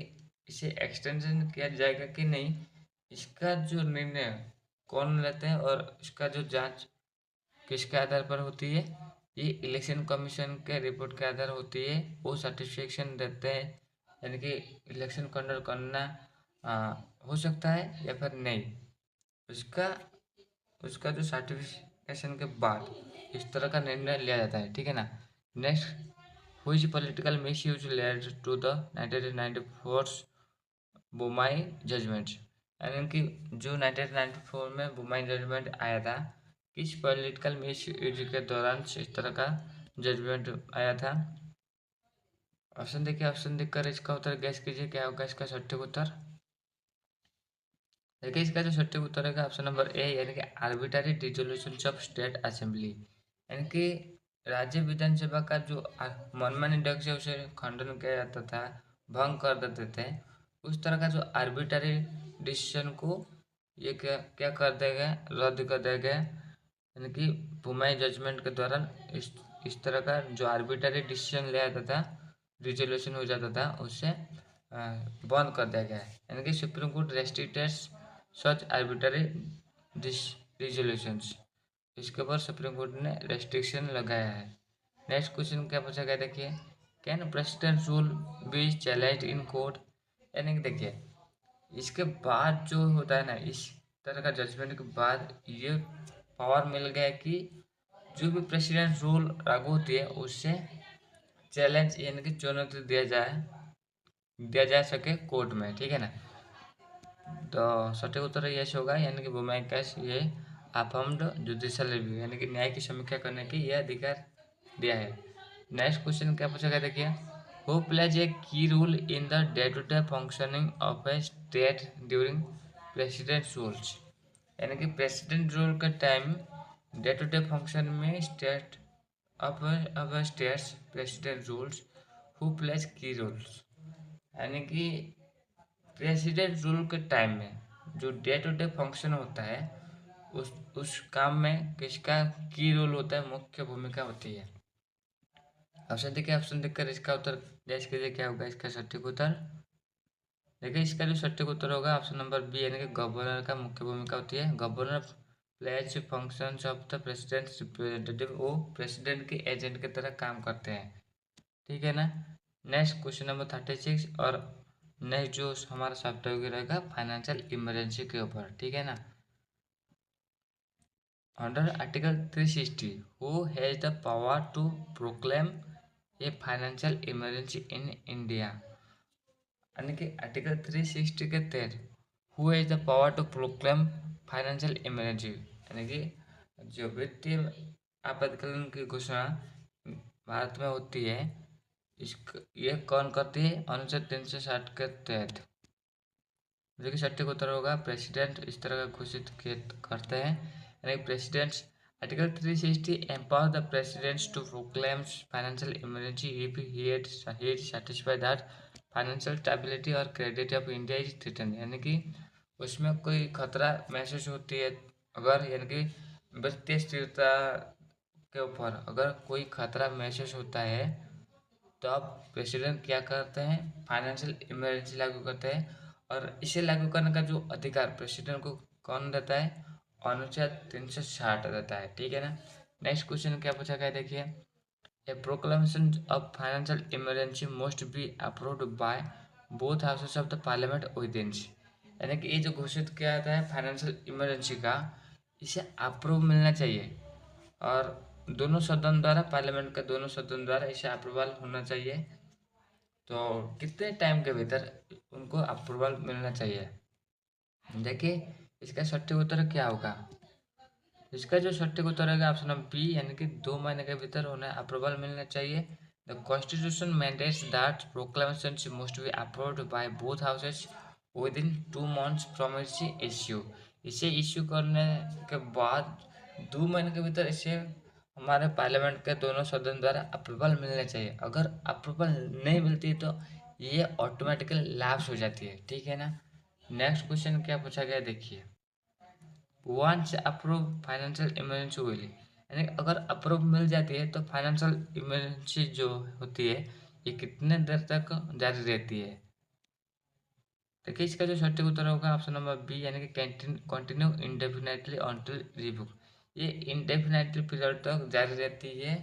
इसे एक्सटेंशन किया जाएगा कि नहीं, इसका जो निर्णय कौन लेते हैं और इसका जो जांच किसके आधार पर होती है, ये इलेक्शन कमीशन के रिपोर्ट के आधार होती है। वो सर्टिफिकेशन देते हैं, यानी कि इलेक्शन कंडक्ट करना हो सकता है या फिर नहीं, उसका उसका जो सर्टिफिकेशन के बाद इस तरह का निर्णय लिया जाता है, ठीक है ना। Next, which political misuse led to the 1994 Bommai judgment, यानी कि जो 1994 में बुमाई जजमेंट आया था, किस पॉलिटिकल मिसयूज के दौरान इस तरह का जजमेंट आया था। ऑप्शन देखिए, ऑप्शन देखकर इसका उत्तर गैस कीजिए क्या होगा इसका सटीक उत्तर। देखिए इसका जो सटीक उत्तर है ऑप्शन नंबर ए, यानी कि arbitrary dissolution of state assembly, यानी कि राज्य विधानसभा का जो मनमानी ढंग से उसे खंडन किया जाता था, भंग कर देते थे, उस तरह का जो आर्बिट्ररी डिसीजन को ये क्या क्या कर देगा, रद्द कर देगा, यानी कि बुमाई जजमेंट के दौरान इस तरह का जो आर्बिट्ररी डिसीजन लिया जाता था, रिजोल्यूशन हो जाता था, उससे बंद कर दिया गया है, यानी कि सुप्रीम कोर्ट रेस्ट्रिक्टेड सच आर्बिट्ररी रिजोल्यूशंस, इसके ऊपर सुप्रीम कोर्ट ने रेस्ट्रिक्शन लगाया है। नेक्स्ट क्वेश्चन क्या पूछा गया देखिए, can president rule B challenged in court, यानी कि देखिए इसके बाद जो होता है ना, इस तरह का जजमेंट के बाद ये पावर मिल गया कि जो भी प्रेसिडेंट रूल लागू होती है उससे चैलेंज यानी कि चुनौती दिया जा सके कोर्ट में, ठीक है ना। तो सटीक उत्तर यश होगा, यानी कि बुमाई केस ये अफर्म्ड जुडिशियल रिव्यू, यानी कि न्याय की समीक्षा करने की यह अधिकार दिया है। नेक्स्ट क्वेश्चन क्या पूछा गया देखिए, who plays a key role in the day to day functioning of a state during president rules, यानी कि प्रेसिडेंट रूल के time day to day function में state of states president rules, who plays key roles, यानी कि प्रेसिडेंट रूल के टाइम में जो डे टू डे फंक्शन होता है उस काम में किसका की रोल होता है, मुख्य भूमिका होती है। ऑप्शन देखिए, ऑप्शन देखकर इसका उत्तर गैस कीजिए क्या होगा इसका सटीक उत्तर। देखिए इसका जो सटीक उत्तर होगा ऑप्शन नंबर बी, यानी कि गवर्नर का मुख्य भूमिका होती है। Governor plays functions of the president representative, वो प्रेसिडेंट के एजेंट की तरह काम करते हैं, ठीक है ना। नेक्स्ट क्वेश्चन नंबर 36, और नेक्स्ट जो हमारा सॉफ्टवेयर रहेगा फाइनेंशियल इमरजेंसी के ऊपर, ठीक है ना। Under article 360 who has the power to proclaim a financial emergency in India, यानी कि आर्टिकल 360 के तहत who has the power to proclaim financial emergency, यानी कि जो वित्तीय आपातकालीन की घोषणा भारत में होती है, यह कौन करती है? अनुच्छेद 360 के तहत। जो कि सटीक उत्तर होगा प्रेसिडेंट इस तरह का घोषित करते हैं, यानी president's. Article 360 empower the president's to proclaim financial emergency if he is satisfied that financial stability और credit of India is threaten, यानी कि उसमें कोई खतरा महसूस होती है, अगर यानी कि वित्तीय स्थिरता के ऊपर अगर कोई खतरा महसूस होता है, तो अब प्रेसिडेंट क्या करते हैं? फाइनेंशियल इमरजेंसी लागू करते हैं। और इसे लागू करने का जो अधिकार प्रेसिडेंट को कौन देता है? अनुच्छेद 360 देता है, ठीक है ना। नेक्स्ट क्वेश्चन क्या पूछा गया देखिए, a proclamation of financial emergency must be approved by both houses of the parliament within, यानी कि ये जो घोषित किया जाता है फाइनेंशियल इमरजेंसी का, इसे अप्रूव मिलना चाहिए और दोनों सदन द्वारा, पार्लियामेंट के दोनों सदन द्वारा इसे अप्रूवल होना चाहिए। तो कितने टाइम के भीतर उनको अप्रूवल मिलना चाहिए? देखिए इसका सटीक उत्तर क्या होगा? इसका जो सटीक उत्तर है ऑप्शन नंबर बी, यानी कि 2 महीने के भीतर उन्हें अप्रूवल मिलना चाहिए। The constitution mandates that proclamation must be approved by both houses with in 2 months from its issue. इसे इश्यू करने के बाद 2 महीने के भीतर इसे हमारे पार्लियामेंट के दोनों सदन द्वारा अप्रूवल मिलना चाहिए। अगर अप्रूवल नहीं मिलती तो ये ऑटोमेटिकली लैप्स हो जाती है, ठीक है ना। नेक्स्ट क्वेश्चन क्या पूछा गया देखिए, once approve financial emergency will, यानी अगर अप्रूव मिल जाती है तो फाइनेंशियल इमरजेंसी जो होती है ये कितने देर तक जारी रहती है? देखिए इसका जो सटीक उत्तर होगा ऑप्शन नंबर बी, यानी कि कंटिन्यू इंडेफिनेटली अनटिल रिवोक। ये इंडेफिनेटली पीरियड तक जारी रहती है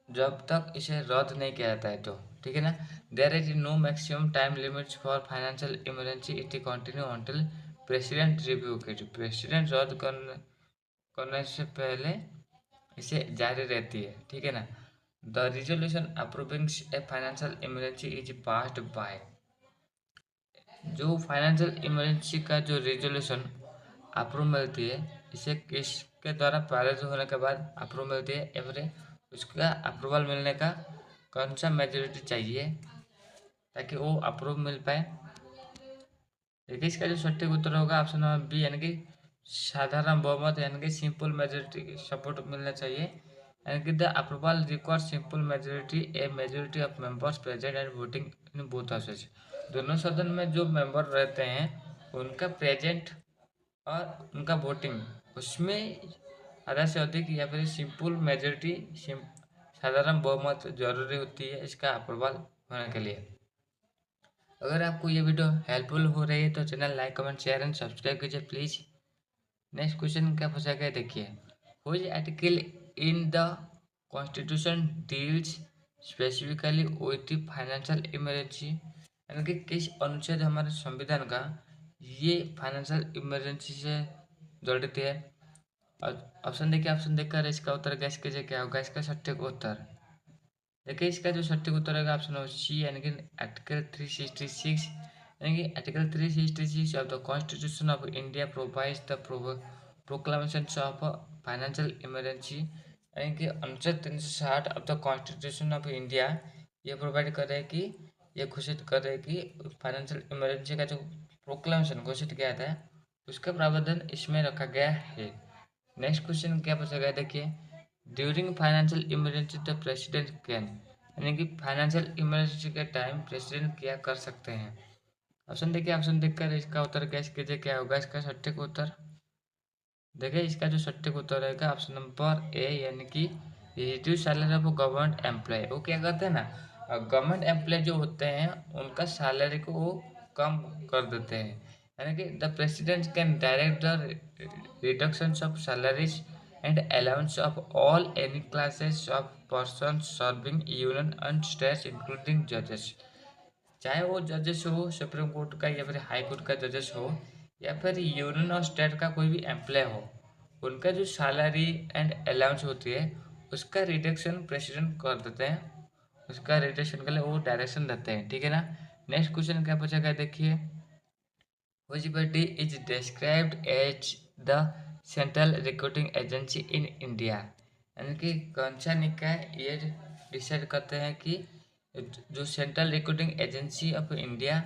जब तक इसे रद्द नहीं किया जाता है, तो ठीक है ना। There is no maximum time limits for financial emergency, it continue until president revoke it. President रद्द करने से पहले इसे जारी रहती है, ठीक है ना। The resolution approving A financial emergency is passed by, जो फाइनेंशियल इमरजेंसी का जो रिजोल्यूशन अप्रूव मिलती है, इसे किसके द्वारा पारित होने के बाद अप्रूव मिलती है, या फिर उसका अप्रूवल मिलने का कौन सा मेजोरिटी चाहिए ताकि वो अप्रूव मिल पाए? देखिए इसका जो सटीक उत्तर होगा ऑप्शन नंबर बी, यानी कि साधारण बहुमत, यानी कि सिंपल मेजोरिटी सपोर्ट मिलना चाहिए, यानी कि the approval require simple majority, A majority of members present and voting in both houses. दोनों सदन में जो मेंबर रहते हैं उनका प्रेजेंट और उनका वोटिंग, उसमें आधा से अधिक या फिर सिंपल मेजोरिटी, साधारण बहुमत जरूरी होती है इसका अप्रूवल होने के लिए। अगर आपको ये वीडियो हेल्पफुल हो रही है तो channel like comment share and subscribe कीजिए प्लीज़। नेक्स्ट क्वेश्चन क्या पूछा गया देखिए, which article in the constitution deals specifically with the financial emergency, यानी कि किस अनुच्छेद हमारे संविधान का ये फाइनेंशियल इमरजेंसी से जड़ित है? और ऑप्शन देखिए, ऑप्शन देखकर इसका उत्तर गैस कीजिए क्या होगा इसका सटीक उत्तर। देखिए इसका जो सटीक उत्तर होगा ऑप्शन नंबर सी, यानी कि आर्टिकल 366, यानी कि article 366 of the constitution of India provides the proclamation of financial emergency, यानी कि अनुच्छेद 360 of the constitution of India ये प्रोवाइड कर रहे हैं कि ये घोषित कर रहे हैं कि फाइनेंशियल इमरजेंसी का जो प्रोक्लेमेशन घोषित किया था उसका प्रावधान इसमें रखा गया है। नेक्स्ट क्वेश्चन क्या पूछा गया देखिए, during financial emergency the president can, यानी कि फाइनेंशियल इमरजेंसी के टाइम प्रेसिडेंट क्या कर सकते हैं? ऑप्शन देखिए, ऑप्शन देखकर इसका उत्तर गैस कीजिए क्या होगा इसका सटीक उत्तर। देखिए इसका जो सटीक उत्तर रहेगा ऑप्शन नंबर ए, यानी कि reduce salary of government employ. वो क्या करते हैं ना, गवर्नमेंट एम्प्लॉय जो होते हैं उनका सैलरी को वो कम कर देते हैं, यानी कि the president can direct the reduction of salaries and allowance of all any classes of person serving union and states including जजेस। चाहे वो जजेस हो सुप्रीम कोर्ट का या फिर हाई कोर्ट का जजेस हो या फिर यूनियन और स्टेट का कोई भी एम्प्लॉय हो, उनका जो सैलरी एंड अलाउंस होती है उसका रिडक्शन प्रेसिडेंट कर देते हैं, उसका रिडक्शन के लिए वो डायरेक्शन देते हैं, ठीक है ना। नेक्स्ट क्वेश्चन क्या पूछा गया देखिए, which body is described as the central recruiting agency in India, यानी कि कौन सा निकाय ये डिसाइड करते हैं कि जो central recruiting agency of India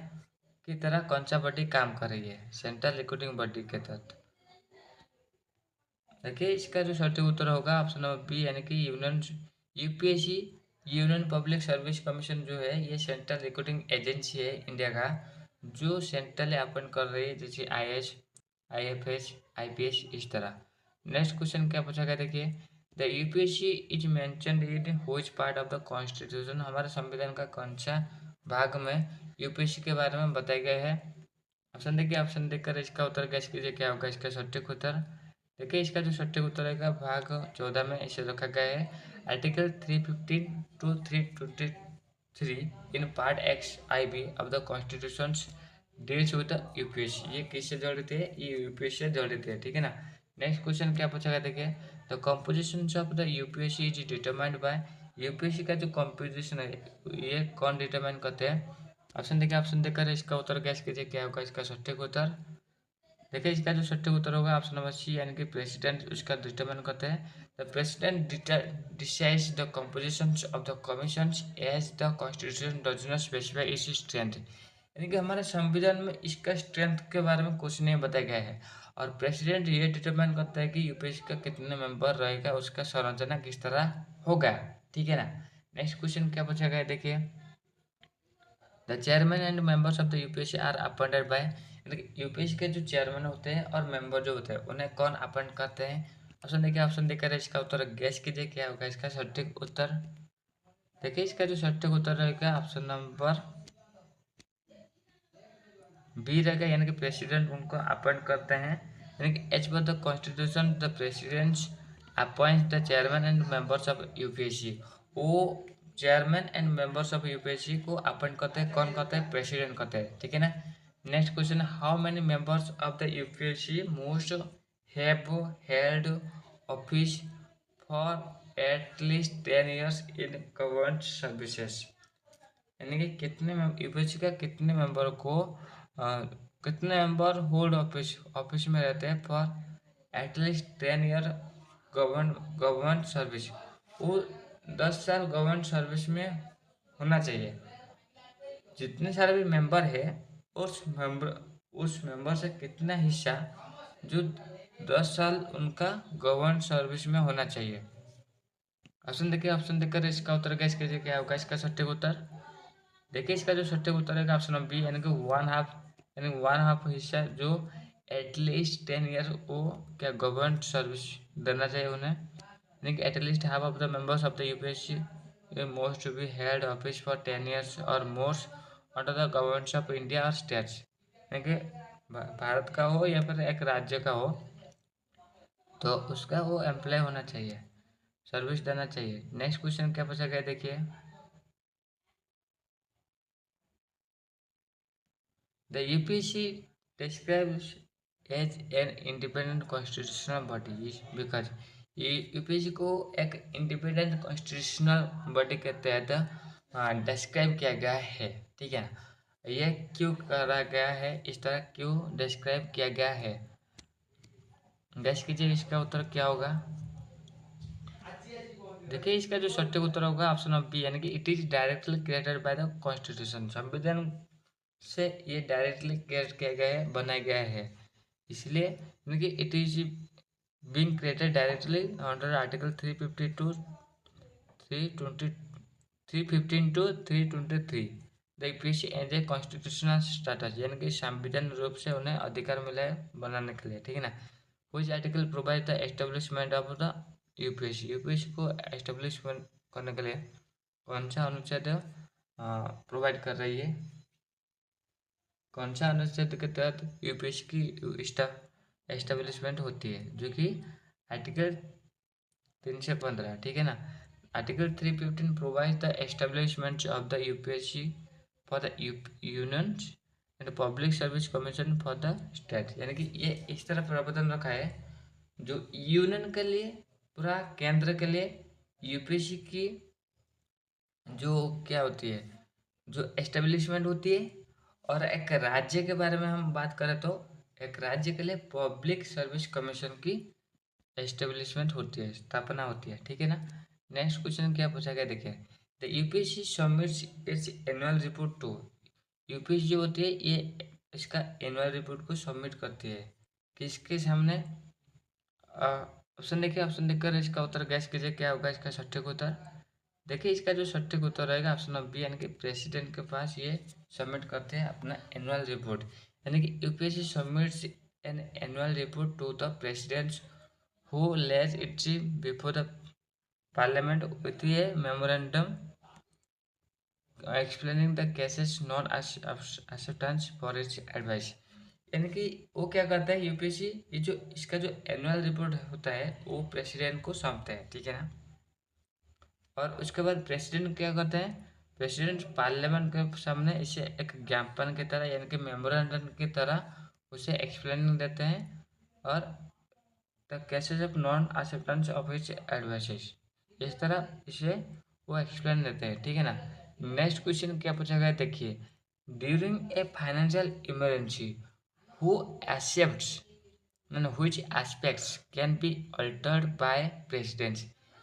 की तरह कौन सा बॉडी काम कर रही है सेंट्रल रिक्रूटिंग बॉडी के तहत। देखिए इसका जो सटीक उत्तर होगा ऑप्शन नंबर बी, यानी कि UPSC union public service commission जो है ये सेंट्रल रिक्रूटिंग एजेंसी है इंडिया का, जो सेंट्रल अपॉइंट कर रही है, जैसे आईएएस, आईएफएस, आईपीएस इस तरह। नेक्स्ट क्वेश्चन क्या पूछा गया, देखिए the UPSC is mentioned in which part of the constitution, हमारे संविधान का कौन सा भाग में यूपीएससी के बारे में बताया गया है। ऑप्शन देखिए, ऑप्शन देखकर इसका उत्तर गैस कीजिए क्या होगा इसका सटीक उत्तर। देखिए इसका जो सटीक उत्तर है भाग 14 में इसे रखा गया है। Article 315 to 323 in part X I B of the constitution deals with UPSC, ये किससे जड़ित है, ये यूपीएससी से जड़ित है, ठीक है ना। नेक्स्ट क्वेश्चन क्या पूछा गया, देखिए the composition of the UPSC is determined by, UPSC का जो कॉम्पोजिशन है ये कौन डिटरमाइन करते हैं। ऑप्शन देखिए, ऑप्शन देकर इसका उत्तर गैस कीजिए क्या होगा इसका सटीक उत्तर। देखिए इसका जो सटीक उत्तर होगा ऑप्शन नंबर सी, यानी कि प्रेसिडेंट उसका डिटरमाइन करते हैं। The president decides the composition of the commission as the constitution does not specify its strength, यानी कि हमारे संविधान में इसका स्ट्रेंथ के बारे में कुछ नहीं बताया गया है, और प्रेसिडेंट ये डिटरमाइन करता है कि यूपीएससी का कितने मेंबर रहेगा, उसका संरचना किस तरह होगा, ठीक है ना। नेक्स्ट क्वेश्चन क्या पूछा गया, देखिए the chairman and members of the UPSC are appointed by, UPSC के जो चेयरमैन होते हैं और मेंबर जो होते हैं उन्हें कौन अपॉइंट करते हैं। ऑप्शन देखिए, ऑप्शन देकर इसका उत्तर गैस कीजिए क्या होगा इसका सटीक उत्तर। देखिए इसका जो सटीक उत्तर रहेगा ऑप्शन नंबर बी रहेगा, यानी कि प्रेसिडेंट उनको अपॉइंट करते हैं, यानी कि as per the constitution the president's appoint the chairman and members of UPSC, वो chairman and members of UPSC को अपॉइंट करते हैं, कौन करते हैं, प्रेसिडेंट करते हैं, ठीक है ना। Next question, how many members of the UPSC most have held office for at least 10 years in government services, यानी कि कितने यूपीएससी का कितने मेंबर को कितने मेंबर होल्ड ऑफिस में रहते हैं for at least 10 year government service, वो 10 साल गवर्नमेंट सर्विस में होना चाहिए। जितने सारे भी मेंबर है उस मेंबर से कितना हिस्सा जो 10 साल उनका गवर्नमेंट सर्विस में होना चाहिए। ऑप्शन देखिए, ऑप्शन देकर इसका उत्तर गैस कीजिए क्या होगा इसका सटीक उत्तर। देखिए इसका जो सटीक उत्तर है ऑप्शन नंबर बी, यानी कि 1/2, यानी 1/2 हिस्सा जो एटलीस्ट 10 ईयर वो क्या गवर्नमेंट सर्विस देना चाहिए उन्हें, यानी कि at least half of the members of the UPSC most to be held office for 10 years और more under the government of India और स्टेट्स, यानी कि भारत का हो या फिर एक राज्य का हो तो उसका वो एम्प्लॉय होना चाहिए, सर्विस देना चाहिए। नेक्स्ट क्वेश्चन क्या पूछा गया, देखिए the UPSC describes as an independent constitutional body because ये यूपीएससी को एक इंडिपेंडेंट कॉन्स्टिट्यूशनल बॉडी के तहत डिस्क्राइब किया गया है, ठीक है ना। यह क्यों करा गया है, इस तरह क्यों डिस्क्राइब किया गया है, गैस कीजिए इसका उत्तर क्या होगा। देखिए इसका जो सटीक उत्तर होगा ऑप्शन नंबर बी, यानी कि it is directly created by the constitution, संविधान से ये डायरेक्टली क्रिएट किया गया है, बनाया गया है, इसलिए यानी कि it is being created directly under article 352 320 315 to 323 the UPSC as a constitutional status, यानी कि संविधान रूप से उन्हें अधिकार मिला है बनाने के लिए, ठीक है ना। Which article provide the establishment of the UPSC, UPSC को एस्टेब्लिशमेंट करने के लिए कौन सा अनुच्छेद प्रोवाइड कर रही है, कौन सा अनुच्छेद के तहत यूपीएससी की एस्टेब्लिशमेंट होती है, जो कि आर्टिकल 315, ठीक है ना। Article 315 provide the establishment of the UPSC for the union and public service commission for the state, यानी कि ये इस तरह प्रावधान रखा है जो यूनियन के लिए, पूरा केंद्र के लिए यूपीएससी की जो क्या होती है, जो एस्टेब्लिशमेंट होती है, और एक राज्य के बारे में हम बात करें तो एक राज्य के लिए पब्लिक सर्विस कमीशन की एस्टेब्लिशमेंट होती है, स्थापना होती है, ठीक है ना। नेक्स्ट क्वेश्चन क्या पूछा गया देखिए, the UPSC submits its annual report to. UPSC जो होती है ये इसका एनुअल रिपोर्ट को सबमिट करती है किसके सामने। ऑप्शन देखिए, ऑप्शन देखकर इसका उत्तर गैस कीजिए क्या होगा इसका सटीक उत्तर। देखिए इसका जो सटीक उत्तर रहेगा ऑप्शन नंबर बी, यानी कि प्रेसिडेंट के पास ये सबमिट करते हैं अपना एनुअल रिपोर्ट, यानी कि UPSC submits an annual report to the president who lays it before the parliament with a memorandum explaining the cases non acceptance for its advice. यानी कि वो क्या करता है यूपीएससी, ये जो इसका जो एनुअल रिपोर्ट होता है वो प्रेसिडेंट को सौंपता है, ठीक है ना। और उसके बाद प्रेसिडेंट क्या करते हैं, प्रेसिडेंट पार्लियामेंट के सामने इसे एक ज्ञापन की तरह यानी कि मेमोरेंडम की तरह उसे एक्सप्लेनिंग देते हैं और the cases of non acceptance of its advices, इस तरह इसे वो एक्सप्लेन देते हैं, ठीक है ना। नेक्स्ट क्वेश्चन क्या पूछा गया देखिए, during a financial emergency who accepts and which aspects can be altered by presidents।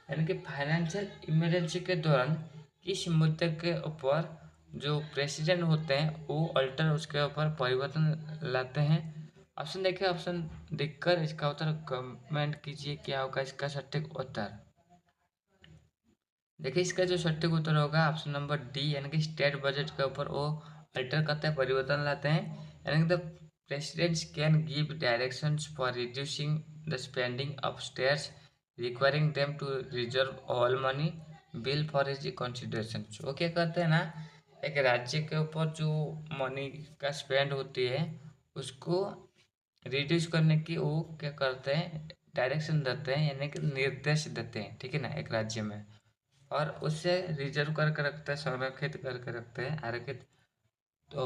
यानी कि फाइनेंशियल इमरजेंसी के दौरान किस मुद्दे के ऊपर जो प्रेसिडेंट होते हैं वो अल्टर उसके ऊपर परिवर्तन लाते हैं। ऑप्शन देखिए, ऑप्शन देखकर इसका उत्तर कमेंट कीजिए क्या होगा इसका सटीक उत्तर। देखिए इसका जो सटीक उत्तर होगा ऑप्शन नंबर डी, यानी कि स्टेट बजट के ऊपर वो अल्टर करते हैं, परिवर्तन लाते हैं। यानी कि the president's can give directions for reducing the spending of states requiring them to reserve all money bill for is consideration. वो क्या करते हैं ना, एक राज्य के ऊपर जो मनी का स्पेंड होती है उसको रिड्यूस करने की वो क्या करते हैं, डायरेक्शन देते हैं यानी कि निर्देश देते हैं, ठीक है ना, एक राज्य में। और उससे रिजर्व करके रखते हैं, संरक्षित करके रखते हैं आरक्षित तो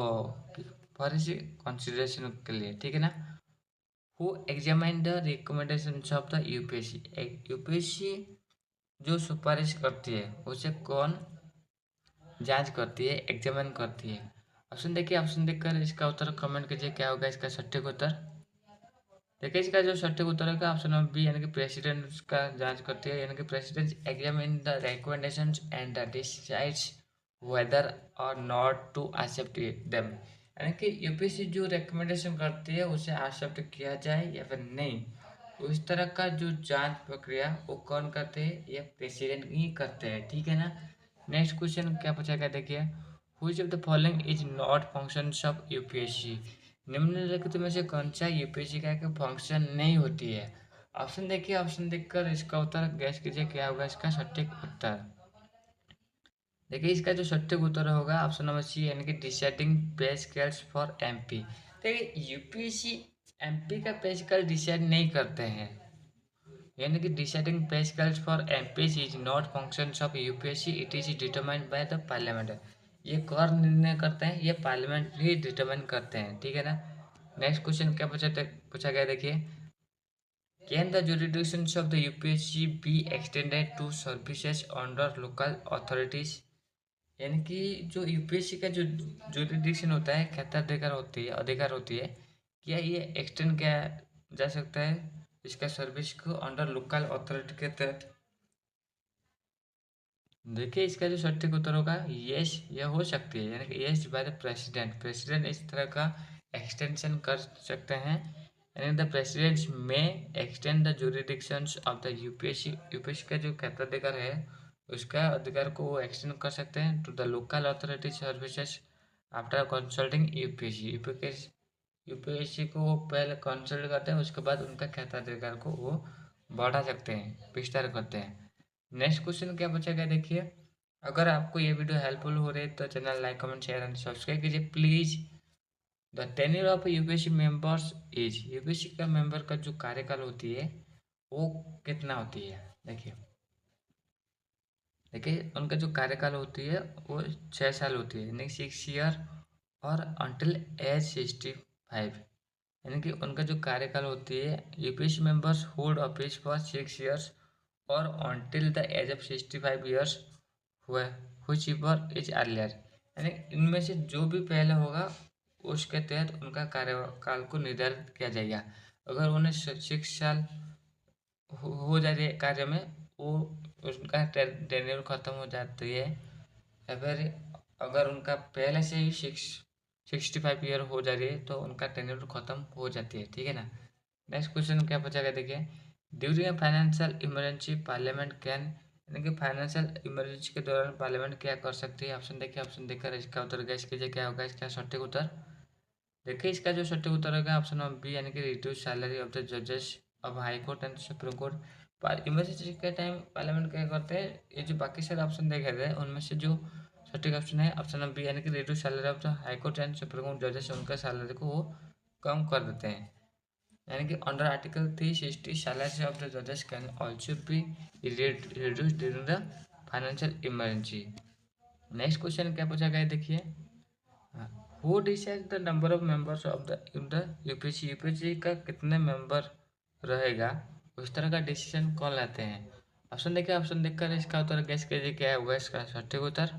फॉर इसी कंसिडरेशन के लिए, ठीक है ना। Who examine the recommendations of the UPSC, एक यूपीएससी जो सुपारिश करती है उसे कौन जांच करती है, एग्जामिन करती है। ऑप्शन देखिए, ऑप्शन देखकर इसका उत्तर कमेंट कीजिए क्या होगा इसका सटीक उत्तर। देखिए इसका जो सटीक उत्तर है ऑप्शन नंबर बी, यानी कि प्रेसिडेंट का जांच करती है, यानी कि president examine the recommendations and decides whether और नॉट टू एक्सेप्ट देम। यानी कि यूपीएससी जो रिकमेंडेशन करती है उसे एक्सेप्ट किया जाए या फिर नहीं, उस तरह का जो जांच प्रक्रिया वो कौन करते हैं, ये प्रेसिडेंट ही करते हैं, ठीक है ना। नेक्स्ट क्वेश्चन क्या पूछा गया देखिए, which of the following is not functions of UPSC. निम्नलिखित में से कौन सा यूपीएससी का फंक्शन नहीं होती है। ऑप्शन देखिए, ऑप्शन देखकर इसका उत्तर गैस कीजिए क्या होगा इसका सटीक उत्तर। देखिए इसका जो सटीक उत्तर होगा ऑप्शन नंबर सी, यानी कि डिसाइडिंग पे स्केल्स फॉर एमपी। देखिए यूपीएससी एमपी का पे स्केल डिसाइड नहीं करते हैं, यानी कि डिसाइडिंग पे scales for MP is not functions of UPSC, it is determined by the parliament. ये कौन निर्णय करते हैं, ये पार्लियामेंट ही डिटरमाइन करते हैं, ठीक है ना। नेक्स्ट क्वेश्चन क्या पूछा गया देखिए, can the jurisdictions of the UPSC be extended to services under local authorities। यानी कि जो यूपीएससी का जो jurisdiction होता है, क्षेत्राधिकार होती है, अधिकार होती है, क्या ये एक्सटेंड किया जा सकता है इसका सर्विस को अंडर लोकल अथॉरिटी के तहत। देखिए इसका जो सटीक उत्तर होगा यस, यह हो सकती है, यानी कि yes by the president. President इस तरह का एक्सटेंशन कर सकते हैं, यानी द प्रेसिडेंट में extend the jurisdictions of the UPSC. UPSC का जो क्षेत्राधिकार है उसका अधिकार को वो एक्सटेंड कर सकते हैं to the local authority services after consulting UPSC. UPSC को वो पहले कंसल्ट करते हैं, उसके बाद उनका क्षेत्राधिकार को वो बढ़ा सकते हैं, विस्तार करते हैं। नेक्स्ट क्वेश्चन क्या पूछा गया देखिए, अगर आपको ये वीडियो हेल्पफुल हो रही है तो channel like comment share and subscribe कीजिए please. The tenure of UPSC members is, UPSC का मेंबर का जो कार्यकाल होती है वो कितना होती है। देखिए देखिए उनका जो कार्यकाल होती है वो 6 साल होती है, यानी 6 ईयर और अंटिल एज 65, यानी कि उनका जो कार्यकाल होती है UPSC members hold office for 6 years और until the age of 65 years हुआ whichever इज अर्लियर। यानी इनमें से जो भी पहले होगा उसके तहत उनका कार्यकाल को निर्धारित किया जाएगा। अगर उन्हें 6 साल हो जाती है कार्य में, वो उनका टेन्योर खत्म हो जाती है, या फिर अगर उनका पहले से ही 65 ईयर हो जा रही है तो उनका टेन्योर खत्म हो जाती है, ठीक है ना। नेक्स्ट क्वेश्चन क्या पूछा गया देखिए, during financial emergency parliament can, यानी कि फाइनेंशियल इमरजेंसी के दौरान पार्लियामेंट क्या कर सकती है। ऑप्शन देखिए, ऑप्शन देखकर इसका उत्तर गैस कीजिए क्या होगा इसका सटीक उत्तर। देखिए इसका जो सटीक उत्तर होगा ऑप्शन नंबर बी, यानी कि रिड्यूस सैलरी ऑफ द जजेस of high court and supreme court. Emergency के टाइम पार्लियामेंट क्या करते हैं, ये जो बाकी सारे ऑप्शन देखे थे उनमें से जो सटीक ऑप्शन है ऑप्शन नंबर बी, यानी कि reduce salary of the high court and supreme court जजेस, उनका सैलरी को वो कम कर देते हैं। यानी कि under article 360 salary of the जजेस can also be reduce during the financial emergency. Next question क्या पूछा गया देखिए, who decide the number of members of the UPSC, UPSC का कितने मेंबर रहेगा उस तरह का डिसीजन कौन लाते हैं। ऑप्शन देखिए, ऑप्शन देखकर इसका उत्तर गैस कीजिए क्या होगा इसका सटीक उत्तर।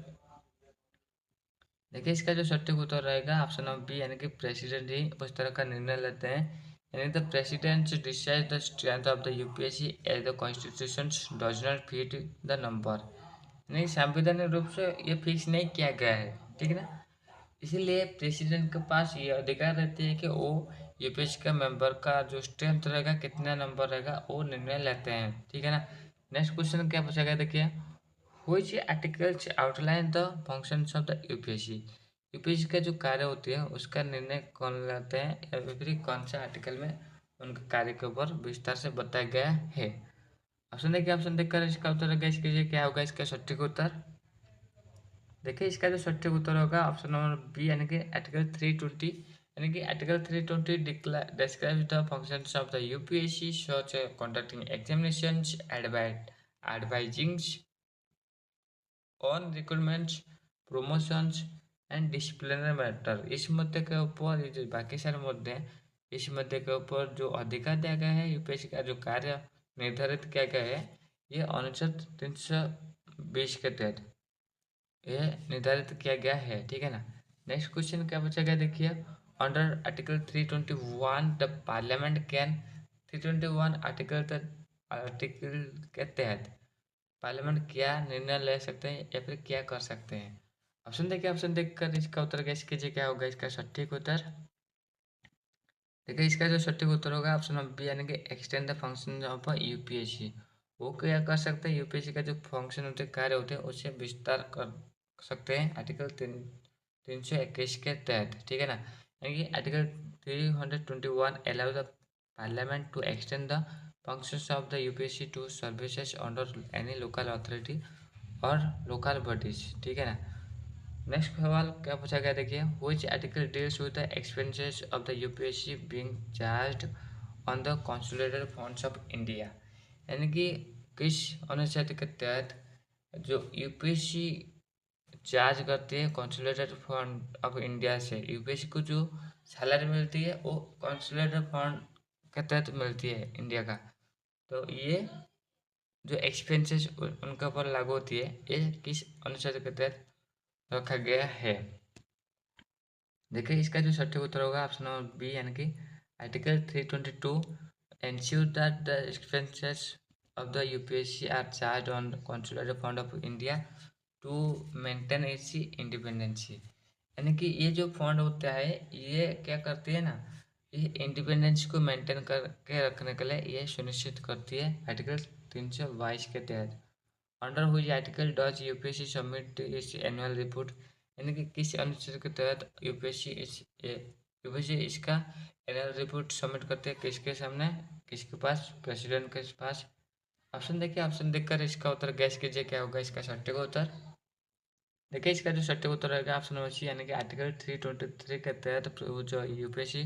देखिए इसका जो सटीक उत्तर रहेगा ऑप्शन नंबर बी, यानी कि प्रेसिडेंट ही उस तरह का निर्णय लेते हैं। यानी the president decide the strength of the UPSC as the constitution does not fit the number, यानी संवैधानिक रूप से ये फिक्स नहीं किया गया है, ठीक है ना। इसीलिए प्रेसिडेंट के पास ये अधिकार रहती है कि वो यूपीएससी का मेंबर का जो स्ट्रेंथ रहेगा, कितना नंबर रहेगा, वो निर्णय लेते हैं, ठीक है ना। नेक्स्ट क्वेश्चन क्या पूछा गया देखिए, which articles outline the functions of the UPSC, UPSC का जो कार्य होती है उसका निर्णय कौन लेते हैं, या फिर कौन सा आर्टिकल में उनके कार्य के ऊपर विस्तार से बताया गया है। ऑप्शन देखिए, ऑप्शन देखकर इसका उत्तर गैस कीजिए क्या होगा इसका सटीक उत्तर। देखिए इसका जो सटीक उत्तर होगा ऑप्शन नंबर बी, यानी कि आर्टिकल 320, यानी कि article 320 describes the functions of the UPSC such conducting examinations, advising on recruitments, promotions and disciplinary matter. इस मुद्दे के ऊपर ये जो बाकी सारे मुद्दे हैं, इस मुद्दे के ऊपर जो अधिकार दिया गया है, यूपीएससी का जो कार्य निर्धारित किया गया है, ये अनुच्छेद 320 के तहत ये निर्धारित किया गया है, ठीक है ना। नेक्स्ट क्वेश्चन क्या पूछा गया देखिए, under article 321 the parliament can, 321 article के तहत पार्लियामेंट क्या निर्णय ले सकते हैं या फिर क्या कर सकते हैं। ऑप्शन देखिए, ऑप्शन देखकर इसका उत्तर गैस कीजिए क्या होगा इसका सटीक उत्तर। देखिए इसका जो सटीक उत्तर होगा ऑप्शन नंबर बी, यानी कि extend the function of UPSC. वो क्या कर सकते हैं, यूपीएससी का जो फंक्शन होते हैं, कार्य होते हैं, उससे विस्तार कर सकते हैं आर्टिकल 321 के तहत, ठीक है ना। यानी कि article 321 allow the parliament to extend the functions of the UPSC to services under any local authority और लोकल बॉडीज, ठीक है ना। नेक्स्ट सवाल क्या पूछा गया देखिए, which article deals with the expenses of the UPSC being charged on the consolidated funds of India, यानी कि किस अनुच्छेद के तहत जो यूपीएससी चार्ज करती है कंसोलिडेटेड फंड ऑफ इंडिया से, यूपीएससी को जो सैलरी मिलती है वो कंसोलिडेटेड फंड के तहत मिलती है इंडिया का, तो ये जो एक्सपेंसेस उनके ऊपर लागू होती है, ये किस अनुच्छेद के तहत रखा गया है। देखिए इसका जो सटीक उत्तर होगा ऑप्शन नंबर बी, यानी कि article 322 ensure that the expenses of the UPSC are charge on consolidated fund of India to maintain its independency, यानी कि ये जो फंड होता है ये क्या करती है ना, ये इंडिपेंडेंस को मेंटेन करके रखने के लिए ये सुनिश्चित करती है आर्टिकल 322 के तहत। अंडर हुई आर्टिकल डज यूपीएससी सबमिट इस एनुअल रिपोर्ट, यानी कि किस अनुच्छेद के तहत यूपीएससी इसका एनुअल रिपोर्ट सबमिट करते हैं, किसके सामने, किसके पास, प्रेसिडेंट के पास। ऑप्शन देखिए, ऑप्शन देखकर इसका उत्तर गैस कीजिए क्या होगा इसका सटीक उत्तर। देखिए इसका जो सटीक उत्तर रहेगा ऑप्शन नंबर सी, यानी कि आर्टिकल 323 के तहत जो यूपीएससी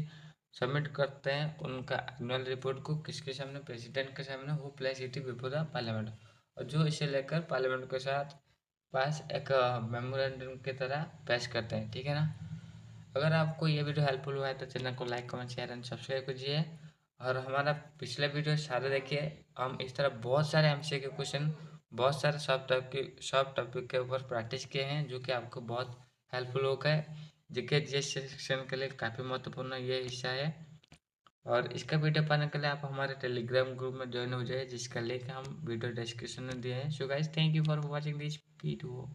सबमिट करते हैं उनका एनुअल रिपोर्ट को किसके सामने, प्रेसिडेंट के सामने, वो place it before the parliament, और जो इसे लेकर पार्लियामेंट के साथ पास एक मेमोरेंडम की तरह पेश करते हैं, ठीक है ना। अगर आपको ये वीडियो हेल्पफुल हुआ है तो चैनल को like comment share and subscribe कीजिए, और हमारा पिछले वीडियो सारे देखिए। हम इस तरह बहुत सारे एमसीक्यू क्वेश्चन, बहुत सारे सब टॉपिक के ऊपर प्रैक्टिस किए हैं जो कि आपको बहुत हेल्पफुल होगा। जीके जीएस सेक्शन के लिए काफ़ी महत्वपूर्ण ये हिस्सा है। और इसका वीडियो पाने के लिए आप हमारे टेलीग्राम ग्रुप में ज्वाइन हो जाए, जिसका लिंक हम वीडियो डिस्क्रिप्शन में दिए हैं। So guys, thank you for watching this video.